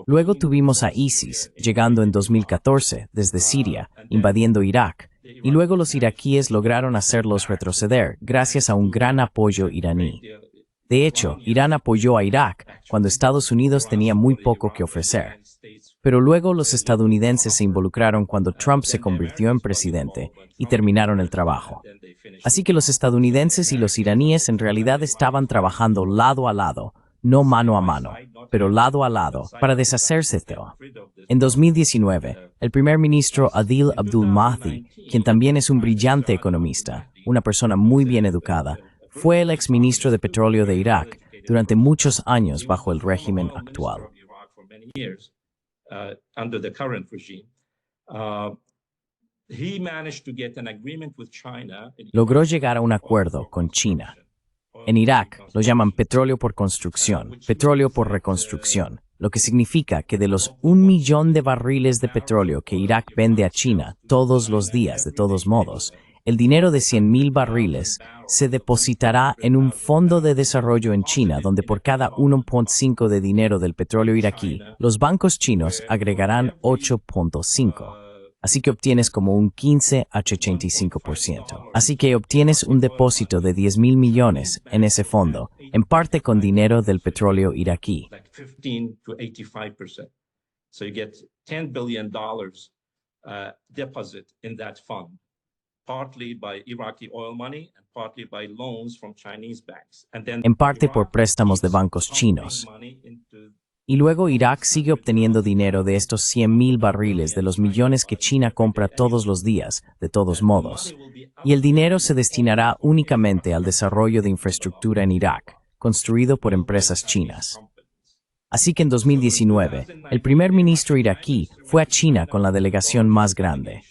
Luego tuvimos a ISIS, llegando en 2014 desde Siria, invadiendo Irak, y luego los iraquíes lograron hacerlos retroceder gracias a un gran apoyo iraní. De hecho, Irán apoyó a Irak cuando Estados Unidos tenía muy poco que ofrecer. Pero luego los estadounidenses se involucraron cuando Trump se convirtió en presidente y terminaron el trabajo. Así que los estadounidenses y los iraníes en realidad estaban trabajando lado a lado, no mano a mano, pero lado a lado, para deshacerse de todo. En 2019, el primer ministro Adil Abdul Mahdi, quien también es un brillante economista, una persona muy bien educada, fue el exministro de petróleo de Irak durante muchos años bajo el régimen actual. Logró llegar a un acuerdo con China. En Irak lo llaman petróleo por construcción, petróleo por reconstrucción, lo que significa que de los 1 millón de barriles de petróleo que Irak vende a China todos los días, de todos modos, el dinero de 100,000 barriles se depositará en un fondo de desarrollo en China, donde por cada 1.5 de dinero del petróleo iraquí, los bancos chinos agregarán 8.5. Así que obtienes como un 15 a 85%. Así que obtienes un depósito de 10,000 millones en ese fondo, en parte con dinero del petróleo iraquí. En parte por préstamos de bancos chinos. Y luego Irak sigue obteniendo dinero de estos 100,000 barriles de los millones que China compra todos los días, de todos modos. Y el dinero se destinará únicamente al desarrollo de infraestructura en Irak, construido por empresas chinas. Así que en 2019, el primer ministro iraquí fue a China con la delegación más grande.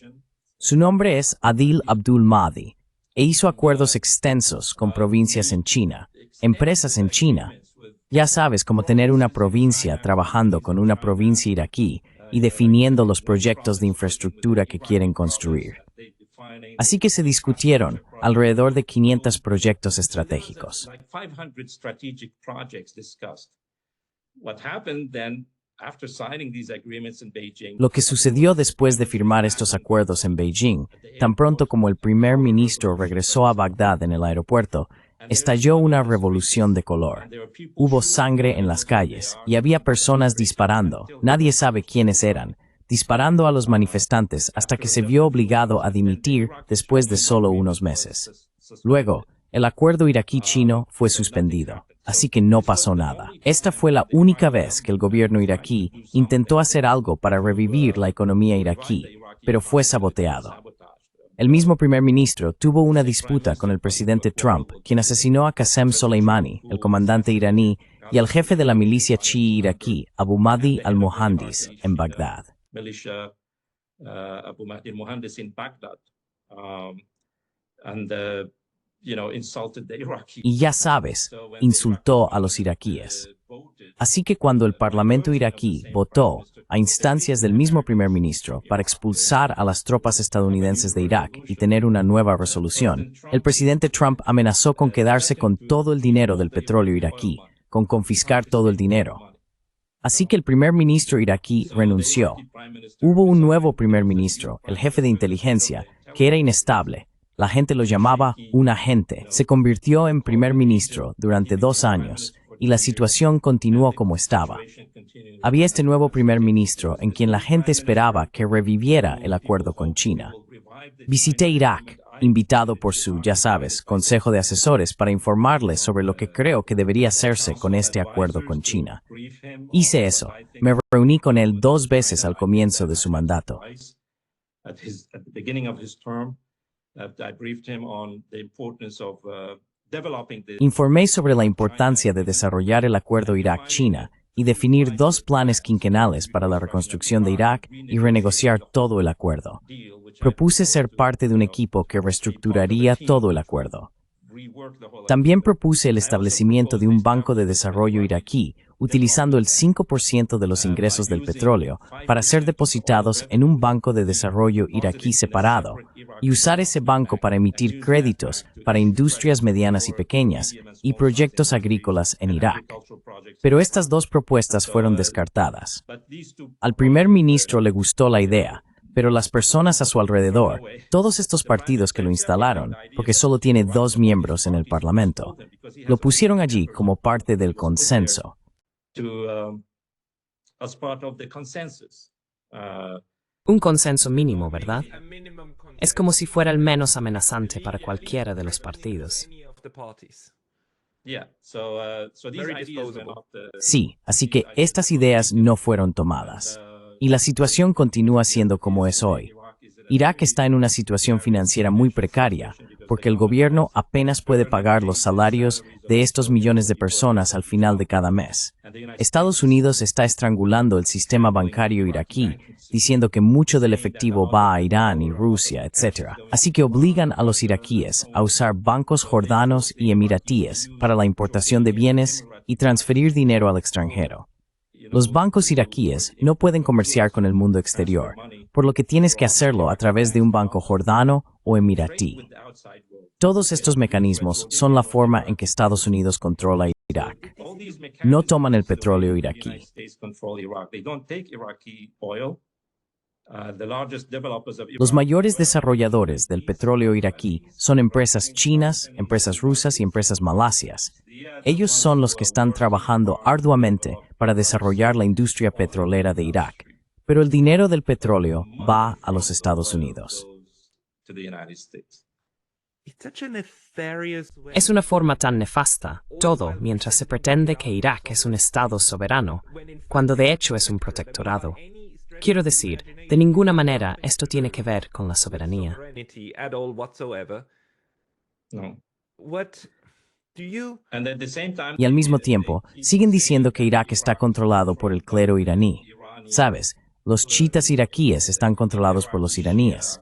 Su nombre es Adil Abdul Mahdi, e hizo acuerdos extensos con provincias en China, empresas en China. Ya sabes, como tener una provincia trabajando con una provincia iraquí y definiendo los proyectos de infraestructura que quieren construir. Así que se discutieron alrededor de 500 proyectos estratégicos. Lo que sucedió después de firmar estos acuerdos en Beijing, tan pronto como el primer ministro regresó a Bagdad en el aeropuerto, estalló una revolución de color. Hubo sangre en las calles y había personas disparando, nadie sabe quiénes eran, disparando a los manifestantes hasta que se vio obligado a dimitir después de solo unos meses. Luego, el acuerdo iraquí-chino fue suspendido, así que no pasó nada. Esta fue la única vez que el gobierno iraquí intentó hacer algo para revivir la economía iraquí, pero fue saboteado. El mismo primer ministro tuvo una disputa con el presidente Trump, quien asesinó a Qasem Soleimani, el comandante iraní, y al jefe de la milicia chií iraquí, Abu Mahdi al-Mohandis, en Bagdad. Y ya sabes, insultó a los iraquíes. Así que cuando el Parlamento iraquí votó, a instancias del mismo primer ministro, para expulsar a las tropas estadounidenses de Irak y tener una nueva resolución, el presidente Trump amenazó con quedarse con todo el dinero del petróleo iraquí, con confiscar todo el dinero. Así que el primer ministro iraquí renunció. Hubo un nuevo primer ministro, el jefe de inteligencia, que era inestable. La gente lo llamaba un agente. Se convirtió en primer ministro durante 2 años y la situación continuó como estaba. Había este nuevo primer ministro en quien la gente esperaba que reviviera el acuerdo con China. Visité Irak, invitado por su, ya sabes, consejo de asesores para informarles sobre lo que creo que debería hacerse con este acuerdo con China. Hice eso. Me reuní con él 2 veces al comienzo de su mandato. Informé sobre la importancia de desarrollar el acuerdo Irak-China y definir 2 planes quinquenales para la reconstrucción de Irak y renegociar todo el acuerdo. Propuse ser parte de un equipo que reestructuraría todo el acuerdo. También propuse el establecimiento de un banco de desarrollo iraquí, utilizando el 5% de los ingresos del petróleo para ser depositados en un banco de desarrollo iraquí separado, y usar ese banco para emitir créditos para industrias medianas y pequeñas y proyectos agrícolas en Irak. Pero estas 2 propuestas fueron descartadas. Al primer ministro le gustó la idea, pero las personas a su alrededor, todos estos partidos que lo instalaron, porque solo tiene 2 miembros en el Parlamento, lo pusieron allí como parte del consenso. Un consenso mínimo, ¿verdad? Es como si fuera el menos amenazante para cualquiera de los partidos. Sí, así que estas ideas no fueron tomadas. Y la situación continúa siendo como es hoy. Irak está en una situación financiera muy precaria, porque el gobierno apenas puede pagar los salarios de estos millones de personas al final de cada mes. Estados Unidos está estrangulando el sistema bancario iraquí, diciendo que mucho del efectivo va a Irán y Rusia, etc. Así que obligan a los iraquíes a usar bancos jordanos y emiratíes para la importación de bienes y transferir dinero al extranjero. Los bancos iraquíes no pueden comerciar con el mundo exterior, por lo que tienes que hacerlo a través de un banco jordano o emiratí. Todos estos mecanismos son la forma en que Estados Unidos controla Irak. No toman el petróleo iraquí. Los mayores desarrolladores del petróleo iraquí son empresas chinas, empresas rusas y empresas malasias. Ellos son los que están trabajando arduamente para desarrollar la industria petrolera de Irak, pero el dinero del petróleo va a los Estados Unidos. Es una forma tan nefasta, todo mientras se pretende que Irak es un estado soberano, cuando de hecho es un protectorado. Quiero decir, de ninguna manera esto tiene que ver con la soberanía. Y al mismo tiempo, siguen diciendo que Irak está controlado por el clero iraní. ¿Sabes? Los chiitas iraquíes están controlados por los iraníes.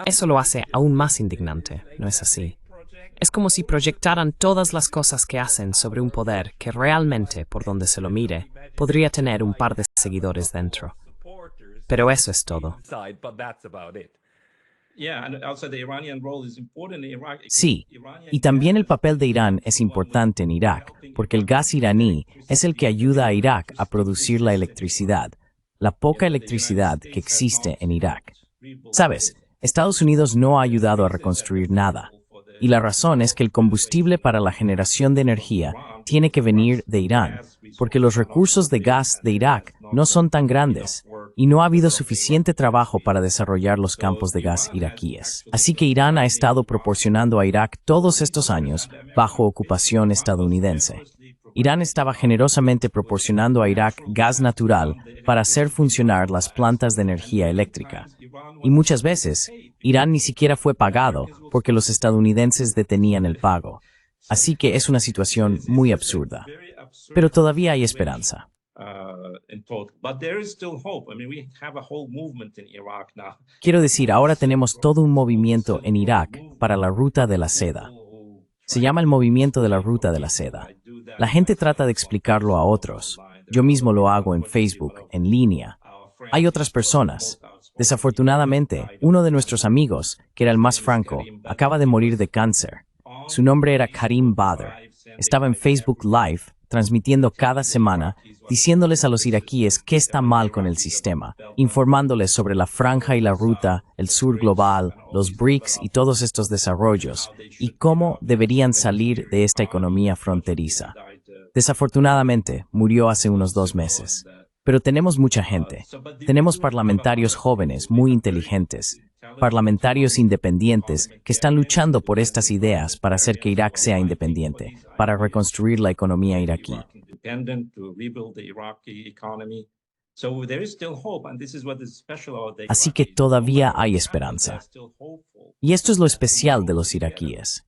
Eso lo hace aún más indignante, ¿no es así? Es como si proyectaran todas las cosas que hacen sobre un poder que realmente, por donde se lo mire, podría tener un par de seguidores dentro. Pero eso es todo. Sí, y también el papel de Irán es importante en Irak, porque el gas iraní es el que ayuda a Irak a producir la electricidad, la poca electricidad que existe en Irak. ¿Sabes? Estados Unidos no ha ayudado a reconstruir nada. Y la razón es que el combustible para la generación de energía tiene que venir de Irán, porque los recursos de gas de Irak no son tan grandes, y no ha habido suficiente trabajo para desarrollar los campos de gas iraquíes. Así que Irán ha estado proporcionando a Irak todos estos años bajo ocupación estadounidense. Irán estaba generosamente proporcionando a Irak gas natural para hacer funcionar las plantas de energía eléctrica. Y muchas veces, Irán ni siquiera fue pagado porque los estadounidenses detenían el pago. Así que es una situación muy absurda. Pero todavía hay esperanza. Quiero decir, ahora tenemos todo un movimiento en Irak para la Ruta de la Seda. Se llama el movimiento de la Ruta de la Seda. La gente trata de explicarlo a otros. Yo mismo lo hago en Facebook, en línea. Hay otras personas. Desafortunadamente, uno de nuestros amigos, que era el más franco, acaba de morir de cáncer. Su nombre era Karim Badr. Estaba en Facebook Live transmitiendo cada semana, diciéndoles a los iraquíes qué está mal con el sistema, informándoles sobre la franja y la ruta, el sur global, los BRICS y todos estos desarrollos, y cómo deberían salir de esta economía fronteriza. Desafortunadamente, murió hace unos 2 meses. Pero tenemos mucha gente. Tenemos parlamentarios jóvenes, muy inteligentes, parlamentarios independientes que están luchando por estas ideas para hacer que Irak sea independiente, para reconstruir la economía iraquí. Así que todavía hay esperanza. Y esto es lo especial de los iraquíes.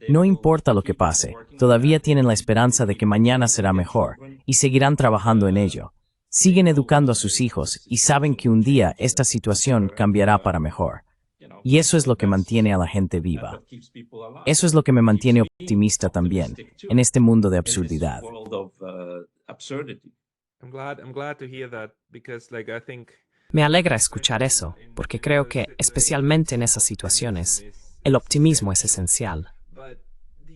No importa lo que pase, todavía tienen la esperanza de que mañana será mejor y seguirán trabajando en ello. Siguen educando a sus hijos y saben que un día esta situación cambiará para mejor. Y eso es lo que mantiene a la gente viva. Eso es lo que me mantiene optimista también, en este mundo de absurdidad. Me alegra escuchar eso, porque creo que, especialmente en esas situaciones, el optimismo es esencial.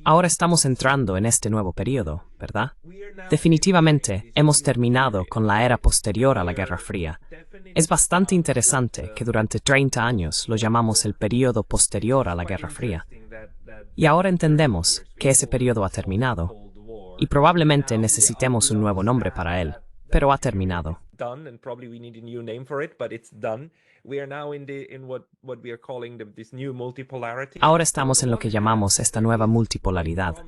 Ahora estamos entrando en este nuevo periodo, ¿verdad? Definitivamente, hemos terminado con la era posterior a la Guerra Fría. Es bastante interesante que durante 30 años lo llamamos el periodo posterior a la Guerra Fría. Y ahora entendemos que ese periodo ha terminado. Y probablemente necesitemos un nuevo nombre para él, pero ha terminado. Ahora estamos en lo que llamamos esta nueva multipolaridad.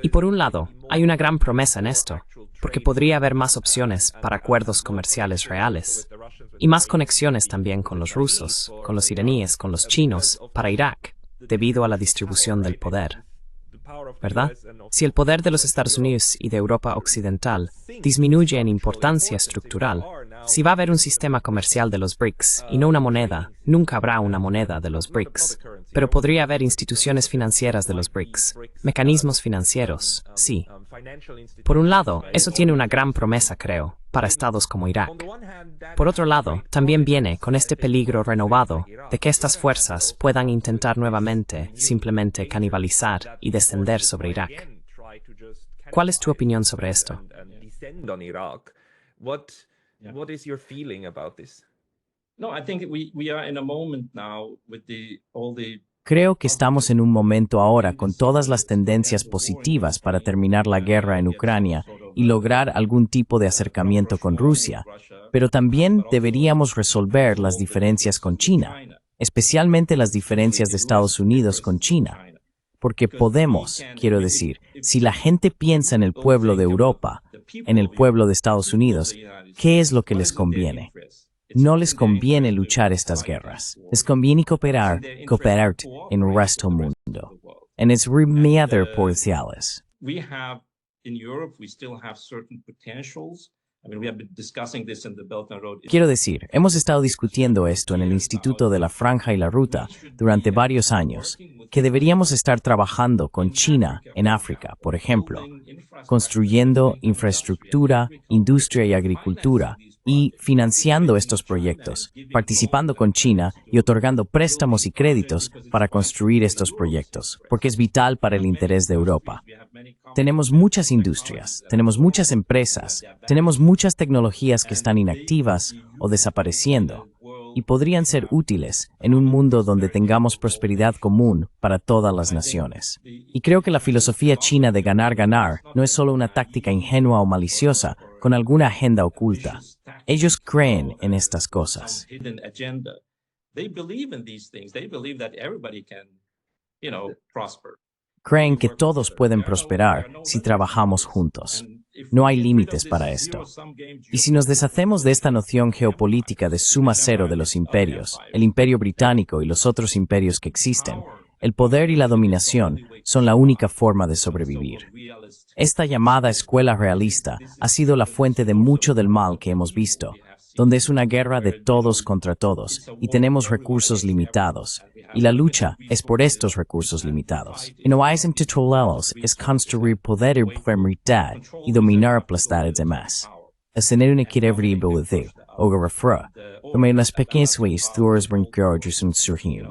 Y por un lado, hay una gran promesa en esto, porque podría haber más opciones para acuerdos comerciales reales, y más conexiones también con los rusos, con los iraníes, con los chinos, para Irak, debido a la distribución del poder. ¿Verdad? Si el poder de los Estados Unidos y de Europa Occidental disminuye en importancia estructural, si va a haber un sistema comercial de los BRICS y no una moneda, nunca habrá una moneda de los BRICS. Pero podría haber instituciones financieras de los BRICS, mecanismos financieros, sí. Por un lado, eso tiene una gran promesa, creo, para estados como Irak. Por otro lado, también viene con este peligro renovado de que estas fuerzas puedan intentar nuevamente simplemente canibalizar y descender sobre Irak. ¿Cuál es tu opinión sobre esto? What is your feeling about this? Creo que estamos en un momento ahora con todas las tendencias positivas para terminar la guerra en Ucrania y lograr algún tipo de acercamiento con Rusia, pero también deberíamos resolver las diferencias con China, especialmente las diferencias de Estados Unidos con China. Porque podemos, quiero decir, si la gente piensa en el pueblo de Europa, en el pueblo de Estados Unidos, ¿qué es lo que les conviene? No les conviene luchar estas guerras. Les conviene cooperar en el resto del mundo. En es remediar potenciales. Quiero decir, hemos estado discutiendo esto en el Instituto de la Franja y la Ruta durante varios años, que deberíamos estar trabajando con China en África, por ejemplo, construyendo infraestructura, industria y agricultura, y financiando estos proyectos, participando con China y otorgando préstamos y créditos para construir estos proyectos, porque es vital para el interés de Europa. Tenemos muchas industrias, tenemos muchas empresas, tenemos muchas tecnologías que están inactivas o desapareciendo, y podrían ser útiles en un mundo donde tengamos prosperidad común para todas las naciones. Y creo que la filosofía china de ganar-ganar no es solo una táctica ingenua o maliciosa con alguna agenda oculta. Ellos creen en estas cosas. Creen que todos pueden prosperar si trabajamos juntos. No hay límites para esto. Y si nos deshacemos de esta noción geopolítica de suma cero de los imperios, el imperio británico y los otros imperios que existen, el poder y la dominación son la única forma de sobrevivir. Esta llamada escuela realista ha sido la fuente de mucho del mal que hemos visto, donde es una guerra de todos contra todos y tenemos recursos limitados. Y la lucha es por estos recursos limitados. Y no hay titulados es construir poder y prioridad y dominar aplastadas demás. Es tener una equilibrio o refra, como en las pequeñas historias brincadas en surgir.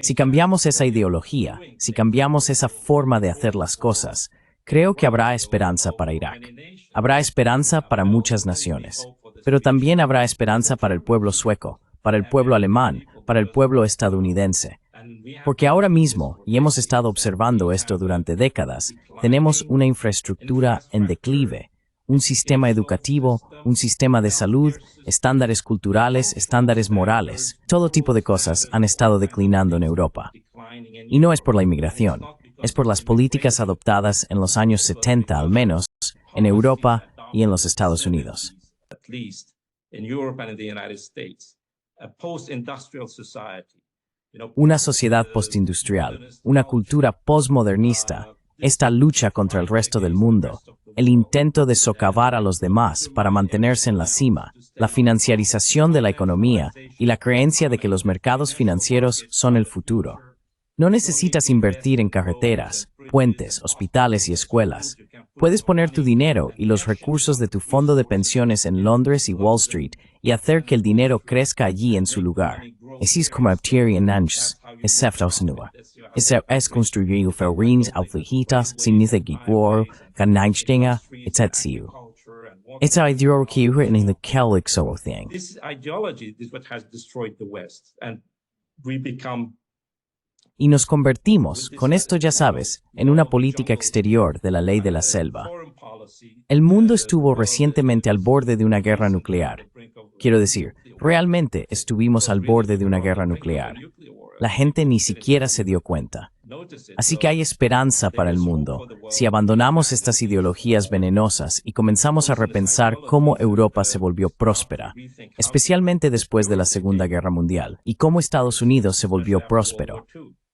Si cambiamos esa ideología, si cambiamos esa forma de hacer las cosas, creo que habrá esperanza para Irak. Habrá esperanza para muchas naciones, pero también habrá esperanza para el pueblo sueco, para el pueblo alemán, para el pueblo estadounidense. Porque ahora mismo, y hemos estado observando esto durante décadas, tenemos una infraestructura en declive, un sistema educativo, un sistema de salud, estándares culturales, estándares morales. Todo tipo de cosas han estado declinando en Europa. Y no es por la inmigración, es por las políticas adoptadas en los años 70 al menos, en Europa y en los Estados Unidos. Una sociedad postindustrial, una cultura postmodernista, esta lucha contra el resto del mundo, el intento de socavar a los demás para mantenerse en la cima, la financiarización de la economía y la creencia de que los mercados financieros son el futuro. No necesitas invertir en carreteras, puentes, hospitales y escuelas. Puedes poner tu dinero y los recursos de tu fondo de pensiones en Londres y Wall Street y hacer que el dinero crezca allí en su lugar. Así es como obtienen nanches, es construir ferrins autoritas sin necesidad ganaichtinga, etc. Esa ideología en el Kelixothing. Y nos convertimos, con esto ya sabes, en una política exterior de la ley de la selva. El mundo estuvo recientemente al borde de una guerra nuclear. Quiero decir, realmente estuvimos al borde de una guerra nuclear. La gente ni siquiera se dio cuenta. Así que hay esperanza para el mundo si abandonamos estas ideologías venenosas y comenzamos a repensar cómo Europa se volvió próspera, especialmente después de la Segunda Guerra Mundial, y cómo Estados Unidos se volvió próspero.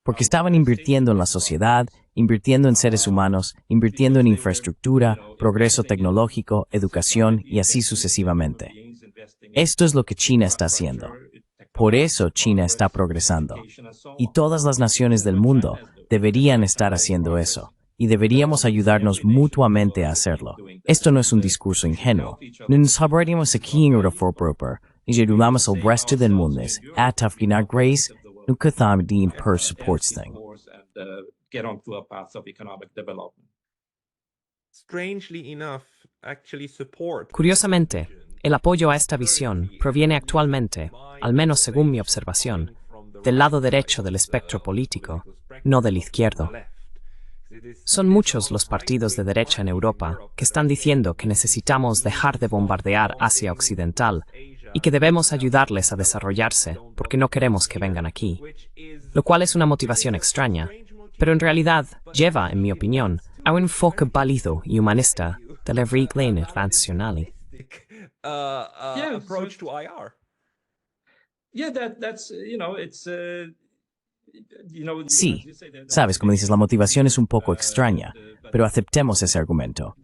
Porque estaban invirtiendo en la sociedad, invirtiendo en seres humanos, invirtiendo en infraestructura, progreso tecnológico, educación y así sucesivamente. Esto es lo que China está haciendo. Por eso China está progresando. Y todas las naciones del mundo deberían estar haciendo eso. Y deberíamos ayudarnos mutuamente a hacerlo. Esto no es un discurso ingenuo. Nos hablaremos aquí en Europa y ayudamos al resto del mundo a afginar grace. Nunca también per supports thing. Curiosamente, el apoyo a esta visión proviene actualmente, al menos según mi observación, del lado derecho del espectro político, no del izquierdo. Son muchos los partidos de derecha en Europa que están diciendo que necesitamos dejar de bombardear Asia Occidental y que debemos ayudarles a desarrollarse porque no queremos que vengan aquí. Lo cual es una motivación extraña, pero en realidad lleva, en mi opinión, a un enfoque válido y humanista de la regla internacional. Sí, sabes, como dices, la motivación es un poco extraña, pero aceptemos ese argumento.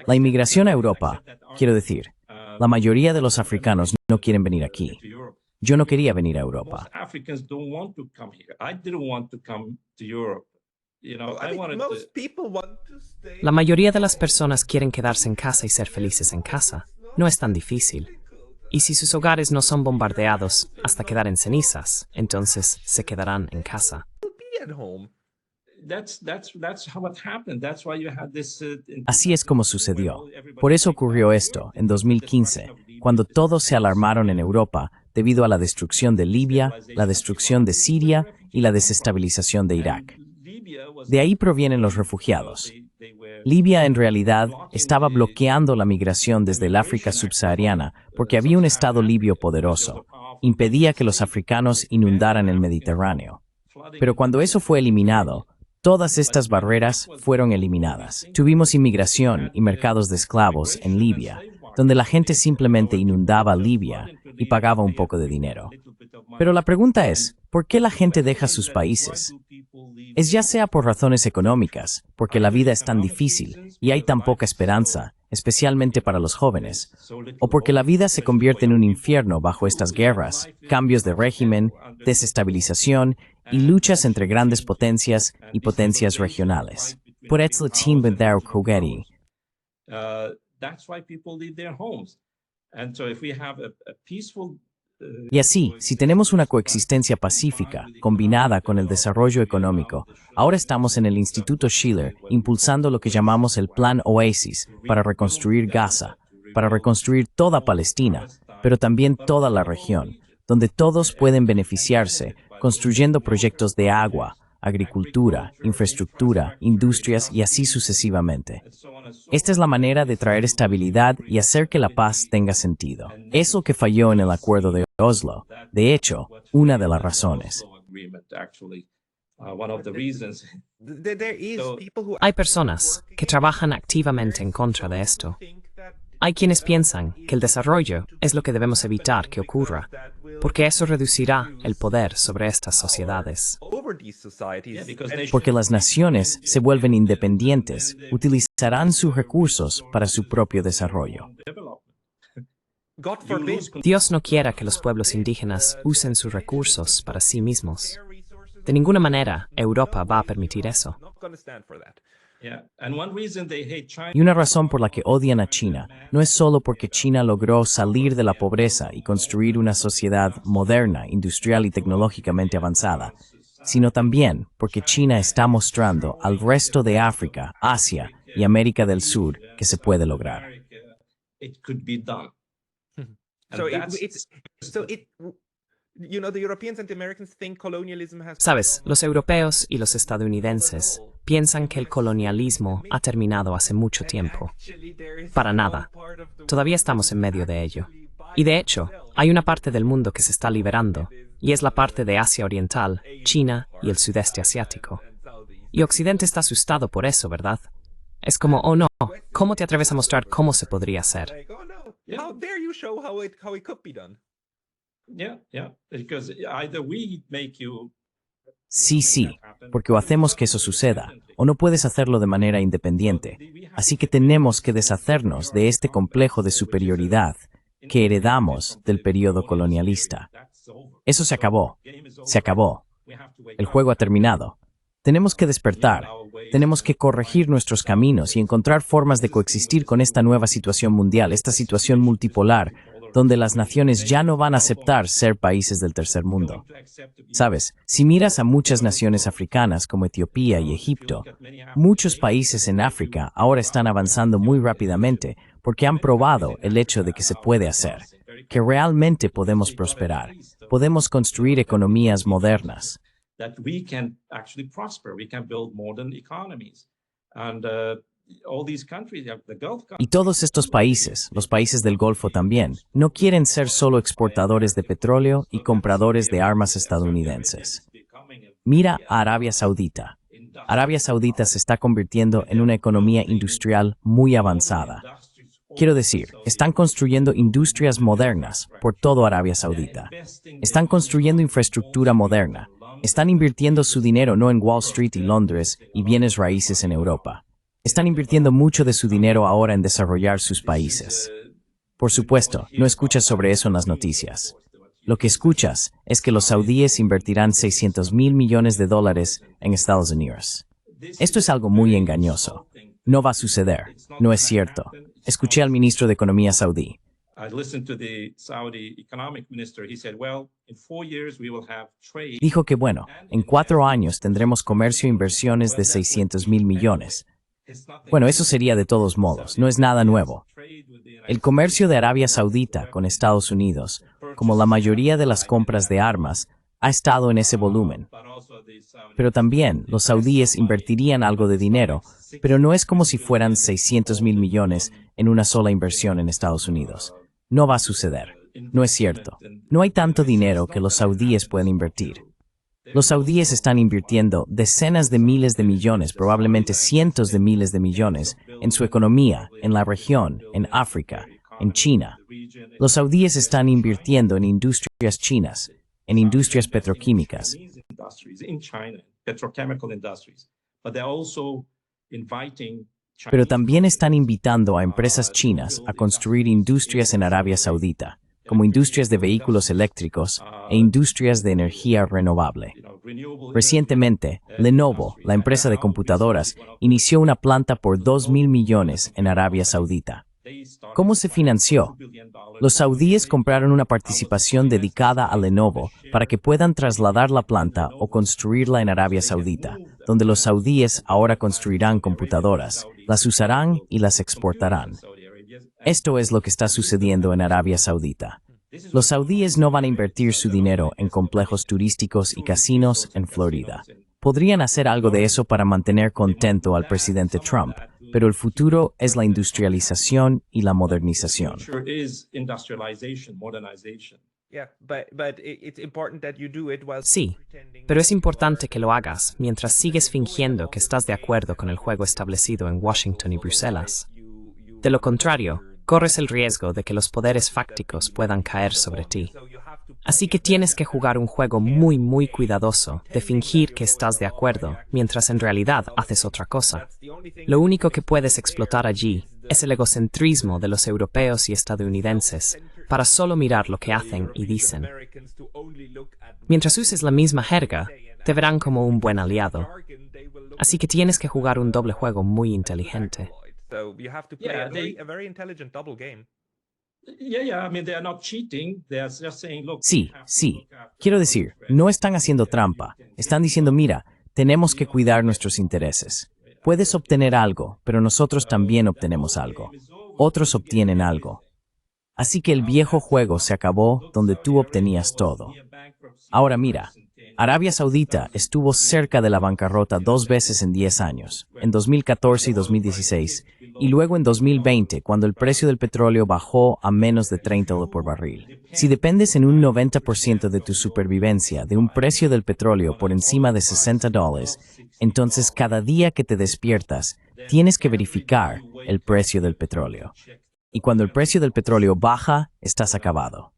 La inmigración a Europa, quiero decir, la mayoría de los africanos no quieren venir aquí. Yo no quería venir a Europa. La mayoría de las personas quieren quedarse en casa y ser felices en casa. No es tan difícil. Y si sus hogares no son bombardeados hasta quedar en cenizas, entonces se quedarán en casa. Así es como sucedió. Por eso ocurrió esto, en 2015, cuando todos se alarmaron en Europa debido a la destrucción de Libia, la destrucción de Siria y la desestabilización de Irak. De ahí provienen los refugiados. Libia en realidad estaba bloqueando la migración desde el África subsahariana porque había un Estado libio poderoso. Impedía que los africanos inundaran el Mediterráneo. Pero cuando eso fue eliminado, todas estas barreras fueron eliminadas. Tuvimos inmigración y mercados de esclavos en Libia, donde la gente simplemente inundaba Libia y pagaba un poco de dinero. Pero la pregunta es, ¿por qué la gente deja sus países? Es ya sea por razones económicas, porque la vida es tan difícil y hay tan poca esperanza, especialmente para los jóvenes, o porque la vida se convierte en un infierno bajo estas guerras, cambios de régimen, desestabilización y luchas entre grandes potencias y potencias regionales. Por eso la timba de Kogeri. That's why people leave their homes. And so if we have a peaceful Y así, si tenemos una coexistencia pacífica, combinada con el desarrollo económico, ahora estamos en el Instituto Schiller impulsando lo que llamamos el Plan Oasis para reconstruir Gaza, para reconstruir toda Palestina, pero también toda la región, donde todos pueden beneficiarse, construyendo proyectos de agua, agricultura, infraestructura, industrias y así sucesivamente. Esta es la manera de traer estabilidad y hacer que la paz tenga sentido. Eso que falló en el acuerdo de Oslo, de hecho, una de las razones. Hay personas que trabajan activamente en contra de esto. Hay quienes piensan que el desarrollo es lo que debemos evitar que ocurra, porque eso reducirá el poder sobre estas sociedades. Porque las naciones se vuelven independientes, utilizarán sus recursos para su propio desarrollo. Dios no quiera que los pueblos indígenas usen sus recursos para sí mismos. De ninguna manera Europa va a permitir eso. Y una razón por la que odian a China no es solo porque China logró salir de la pobreza y construir una sociedad moderna, industrial y tecnológicamente avanzada, sino también porque China está mostrando al resto de África, Asia y América del Sur que se puede lograr. Sabes, los europeos y los estadounidenses piensan que el colonialismo ha terminado hace mucho tiempo. Para nada. Todavía estamos en medio de ello. Y de hecho, hay una parte del mundo que se está liberando, y es la parte de Asia Oriental, China y el sudeste asiático. Y Occidente está asustado por eso, ¿verdad? Es como, oh no, ¿cómo te atreves a mostrar cómo se podría hacer? Sí, porque o hacemos que eso suceda, o no puedes hacerlo de manera independiente. Así que tenemos que deshacernos de este complejo de superioridad que heredamos del periodo colonialista. Eso se acabó. Se acabó. El juego ha terminado. Tenemos que despertar. Tenemos que corregir nuestros caminos y encontrar formas de coexistir con esta nueva situación mundial, esta situación multipolar, donde las naciones ya no van a aceptar ser países del tercer mundo. Sabes, si miras a muchas naciones africanas como Etiopía y Egipto, muchos países en África ahora están avanzando muy rápidamente porque han probado el hecho de que se puede hacer, que realmente podemos prosperar, podemos construir economías modernas. Y todos estos países, los países del Golfo también, no quieren ser solo exportadores de petróleo y compradores de armas estadounidenses. Mira a Arabia Saudita. Arabia Saudita se está convirtiendo en una economía industrial muy avanzada. Quiero decir, están construyendo industrias modernas por todo Arabia Saudita. Están construyendo infraestructura moderna. Están invirtiendo su dinero no en Wall Street y Londres y bienes raíces en Europa. Están invirtiendo mucho de su dinero ahora en desarrollar sus países. Por supuesto, no escuchas sobre eso en las noticias. Lo que escuchas es que los saudíes invertirán $600 mil millones en Estados Unidos. Esto es algo muy engañoso. No va a suceder. No es cierto. Escuché al ministro de Economía saudí. Dijo que en 4 años tendremos comercio e inversiones de $600 mil millones. Bueno, eso sería de todos modos, no es nada nuevo. El comercio de Arabia Saudita con Estados Unidos, como la mayoría de las compras de armas, ha estado en ese volumen. Pero también los saudíes invertirían algo de dinero, pero no es como si fueran $600 mil millones en una sola inversión en Estados Unidos. No va a suceder. No es cierto. No hay tanto dinero que los saudíes pueden invertir. Los saudíes están invirtiendo decenas de miles de millones, probablemente cientos de miles de millones, en su economía, en la región, en África, en China. Los saudíes están invirtiendo en industrias chinas, en industrias petroquímicas. Pero también están invitando a empresas chinas a construir industrias en Arabia Saudita, como industrias de vehículos eléctricos e industrias de energía renovable. Recientemente, Lenovo, la empresa de computadoras, inició una planta por $2.000 millones en Arabia Saudita. ¿Cómo se financió? Los saudíes compraron una participación dedicada a Lenovo para que puedan trasladar la planta o construirla en Arabia Saudita, donde los saudíes ahora construirán computadoras, las usarán y las exportarán. Esto es lo que está sucediendo en Arabia Saudita. Los saudíes no van a invertir su dinero en complejos turísticos y casinos en Florida. Podrían hacer algo de eso para mantener contento al presidente Trump, pero el futuro es la industrialización y la modernización. Sí, pero es importante que lo hagas mientras sigues fingiendo que estás de acuerdo con el juego establecido en Washington y Bruselas. De lo contrario, corres el riesgo de que los poderes fácticos puedan caer sobre ti. Así que tienes que jugar un juego muy cuidadoso de fingir que estás de acuerdo, mientras en realidad haces otra cosa. Lo único que puedes explotar allí es el egocentrismo de los europeos y estadounidenses para solo mirar lo que hacen y dicen. Mientras uses la misma jerga, te verán como un buen aliado. Así que tienes que jugar un doble juego muy inteligente. Sí. Quiero decir, no están haciendo trampa. Están diciendo, mira, tenemos que cuidar nuestros intereses. Puedes obtener algo, pero nosotros también obtenemos algo. Otros obtienen algo. Así que el viejo juego se acabó donde tú obtenías todo. Ahora mira, Arabia Saudita estuvo cerca de la bancarrota 2 veces en 10 años, en 2014 y 2016, y luego en 2020, cuando el precio del petróleo bajó a menos de $30 por barril. Si dependes en un 90% de tu supervivencia de un precio del petróleo por encima de $60, entonces cada día que te despiertas, tienes que verificar el precio del petróleo. Y cuando el precio del petróleo baja, estás acabado.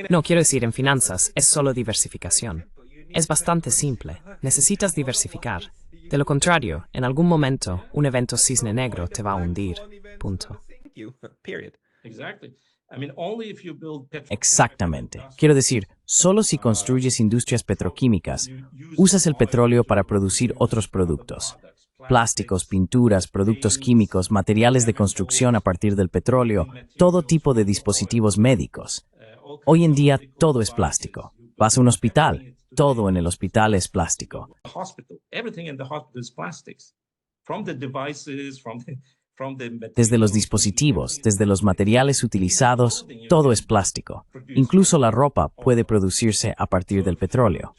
No, quiero decir, en finanzas es solo diversificación. Es bastante simple. Necesitas diversificar. De lo contrario, en algún momento, un evento cisne negro te va a hundir. Punto. Exactamente. Quiero decir, solo si construyes industrias petroquímicas, usas el petróleo para producir otros productos. Plásticos, pinturas, productos químicos, materiales de construcción a partir del petróleo, todo tipo de dispositivos médicos. Hoy en día todo es plástico. Vas a un hospital, todo en el hospital es plástico. Desde los dispositivos, desde los materiales utilizados, todo es plástico. Incluso la ropa puede producirse a partir del petróleo.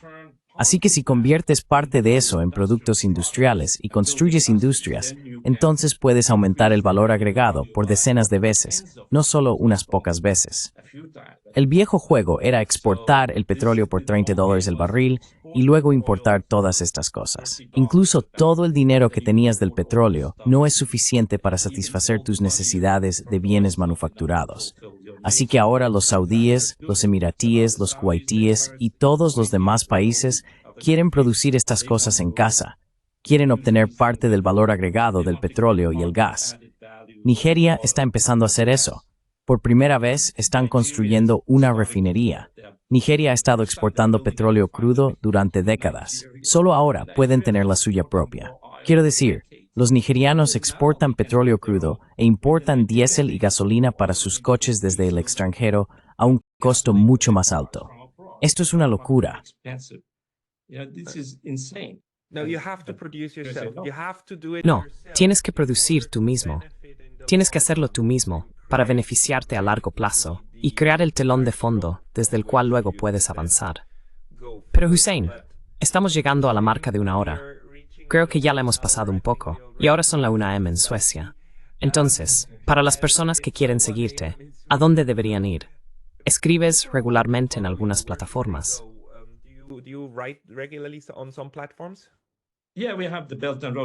Así que si conviertes parte de eso en productos industriales y construyes industrias, entonces puedes aumentar el valor agregado por decenas de veces, no solo unas pocas veces. El viejo juego era exportar el petróleo por $30 el barril y luego importar todas estas cosas. Incluso todo el dinero que tenías del petróleo no es suficiente para satisfacer tus necesidades de bienes manufacturados. Así que ahora los saudíes, los emiratíes, los kuwaitíes y todos los demás países quieren producir estas cosas en casa. Quieren obtener parte del valor agregado del petróleo y el gas. Nigeria está empezando a hacer eso. Por primera vez están construyendo una refinería. Nigeria ha estado exportando petróleo crudo durante décadas. Solo ahora pueden tener la suya propia. Quiero decir, los nigerianos exportan petróleo crudo e importan diésel y gasolina para sus coches desde el extranjero a un costo mucho más alto. Esto es una locura. No, tienes que producir tú mismo. Tienes que hacerlo tú mismo para beneficiarte a largo plazo y crear el telón de fondo desde el cual luego puedes avanzar. Pero Hussein, estamos llegando a la marca de 1 hora. Creo que ya la hemos pasado un poco, y ahora son la 1 AM en Suecia. Entonces, para las personas que quieren seguirte, ¿a dónde deberían ir? ¿Escribes regularmente en algunas plataformas?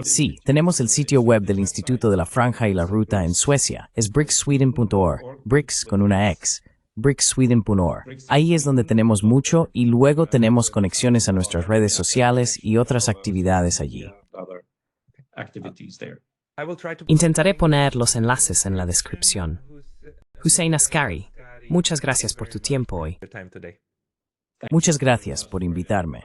Sí, tenemos el sitio web del Instituto de la Franja y la Ruta en Suecia. Es bricsweden.org, brics con una X. bricsweden.org. Ahí es donde tenemos mucho y luego tenemos conexiones a nuestras redes sociales y otras actividades allí. Intentaré poner los enlaces en la descripción. Hussein Askari, muchas gracias por tu tiempo hoy. Muchas gracias por invitarme.